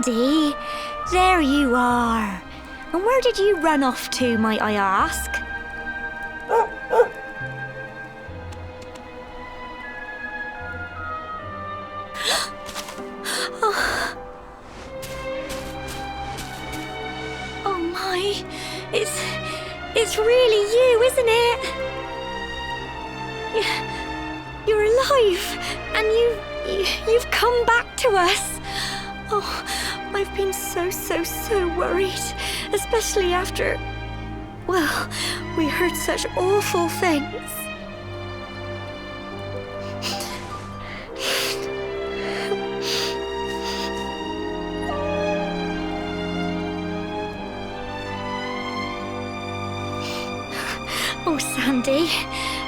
Sandy, there you are. And where did you run off to, might I ask? Oh my, it's really you, isn't it? You're alive, and you've come back to us. Oh, I've been so worried, especially after, well, we heard such awful things. Oh, Sandy,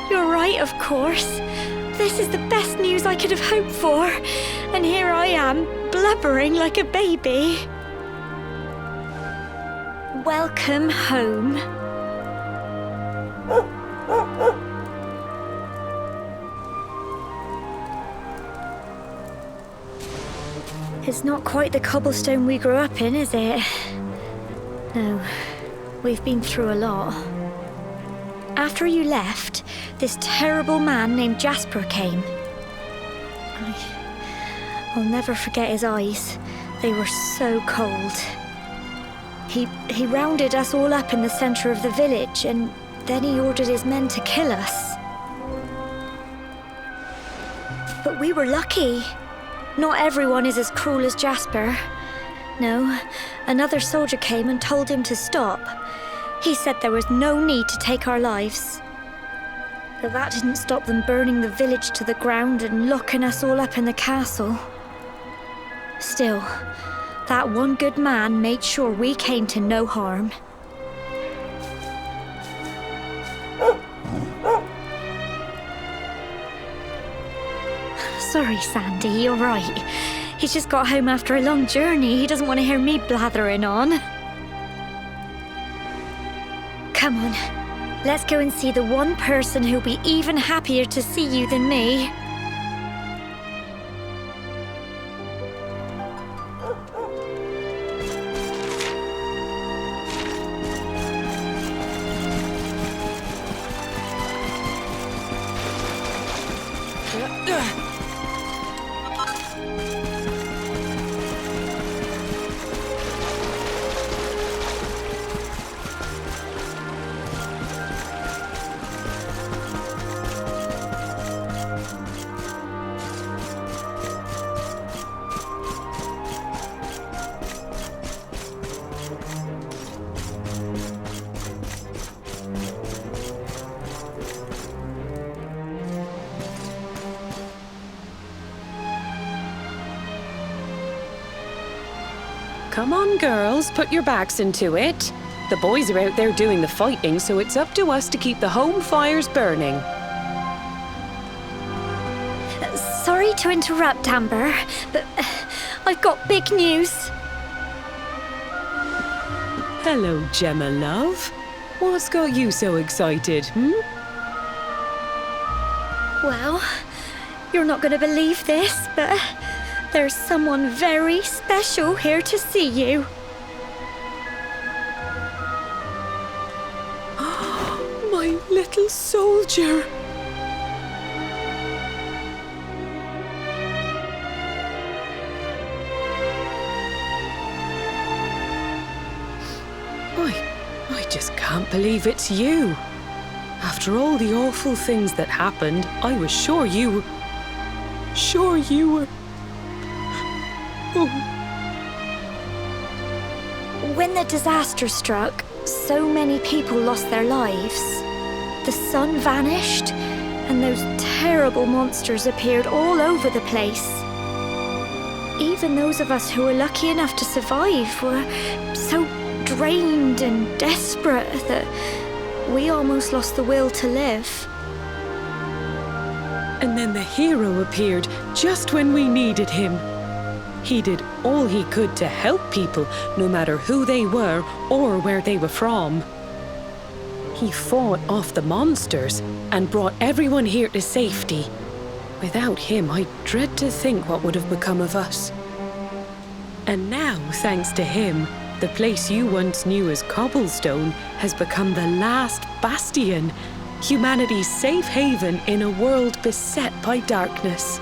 you're right, of course. This is the best news I could have hoped for. And here I am, blubbering like a baby. Welcome home. It's not quite the cobblestone we grew up in, is it? No, we've been through a lot. After you left, this terrible man named Jasper came. I'll never forget his eyes. They were so cold. He rounded us all up in the center of the village, and then he ordered his men to kill us. But we were lucky. Not everyone is as cruel as Jasper. No, another soldier came and told him to stop. He said there was no need to take our lives. But that didn't stop them burning the village to the ground and locking us all up in the castle. Still, that one good man made sure we came to no harm. Sorry, Sandy, you're right. He's just got home after a long journey. He doesn't want to hear me blathering on. Come on, let's go and see the one person who'll be even happier to see you than me. Come on, girls, put your backs into it. The boys are out there doing the fighting, so it's up to us to keep the home fires burning. Sorry to interrupt, Amber, but I've got big news. Hello, Gemma, love. What's got you so excited, Well, you're not going to believe this, but there's someone very special here to see you. My little soldier. I just can't believe it's you. After all the awful things that happened, I was sure you were... Oh. When the disaster struck, so many people lost their lives. The sun vanished, and those terrible monsters appeared all over the place. Even those of us who were lucky enough to survive were so drained and desperate that we almost lost the will to live. And then the hero appeared just when we needed him. He did all he could to help people, no matter who they were or where they were from. He fought off the monsters and brought everyone here to safety. Without him, I dread to think what would have become of us. And now, thanks to him, the place you once knew as Cobblestone has become the last bastion, humanity's safe haven in a world beset by darkness.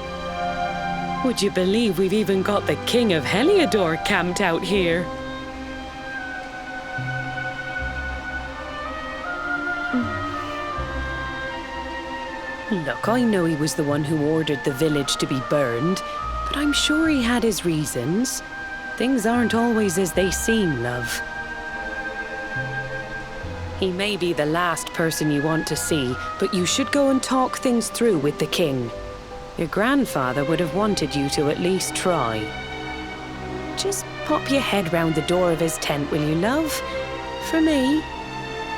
Would you believe we've even got the King of Heliodor camped out here? Look, I know he was the one who ordered the village to be burned, but I'm sure he had his reasons. Things aren't always as they seem, love. He may be the last person you want to see, but you should go and talk things through with the king. Your grandfather would have wanted you to at least try. Just pop your head round the door of his tent, will you, love? For me,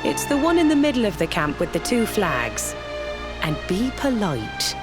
it's the one in the middle of the camp with the 2 flags. And be polite.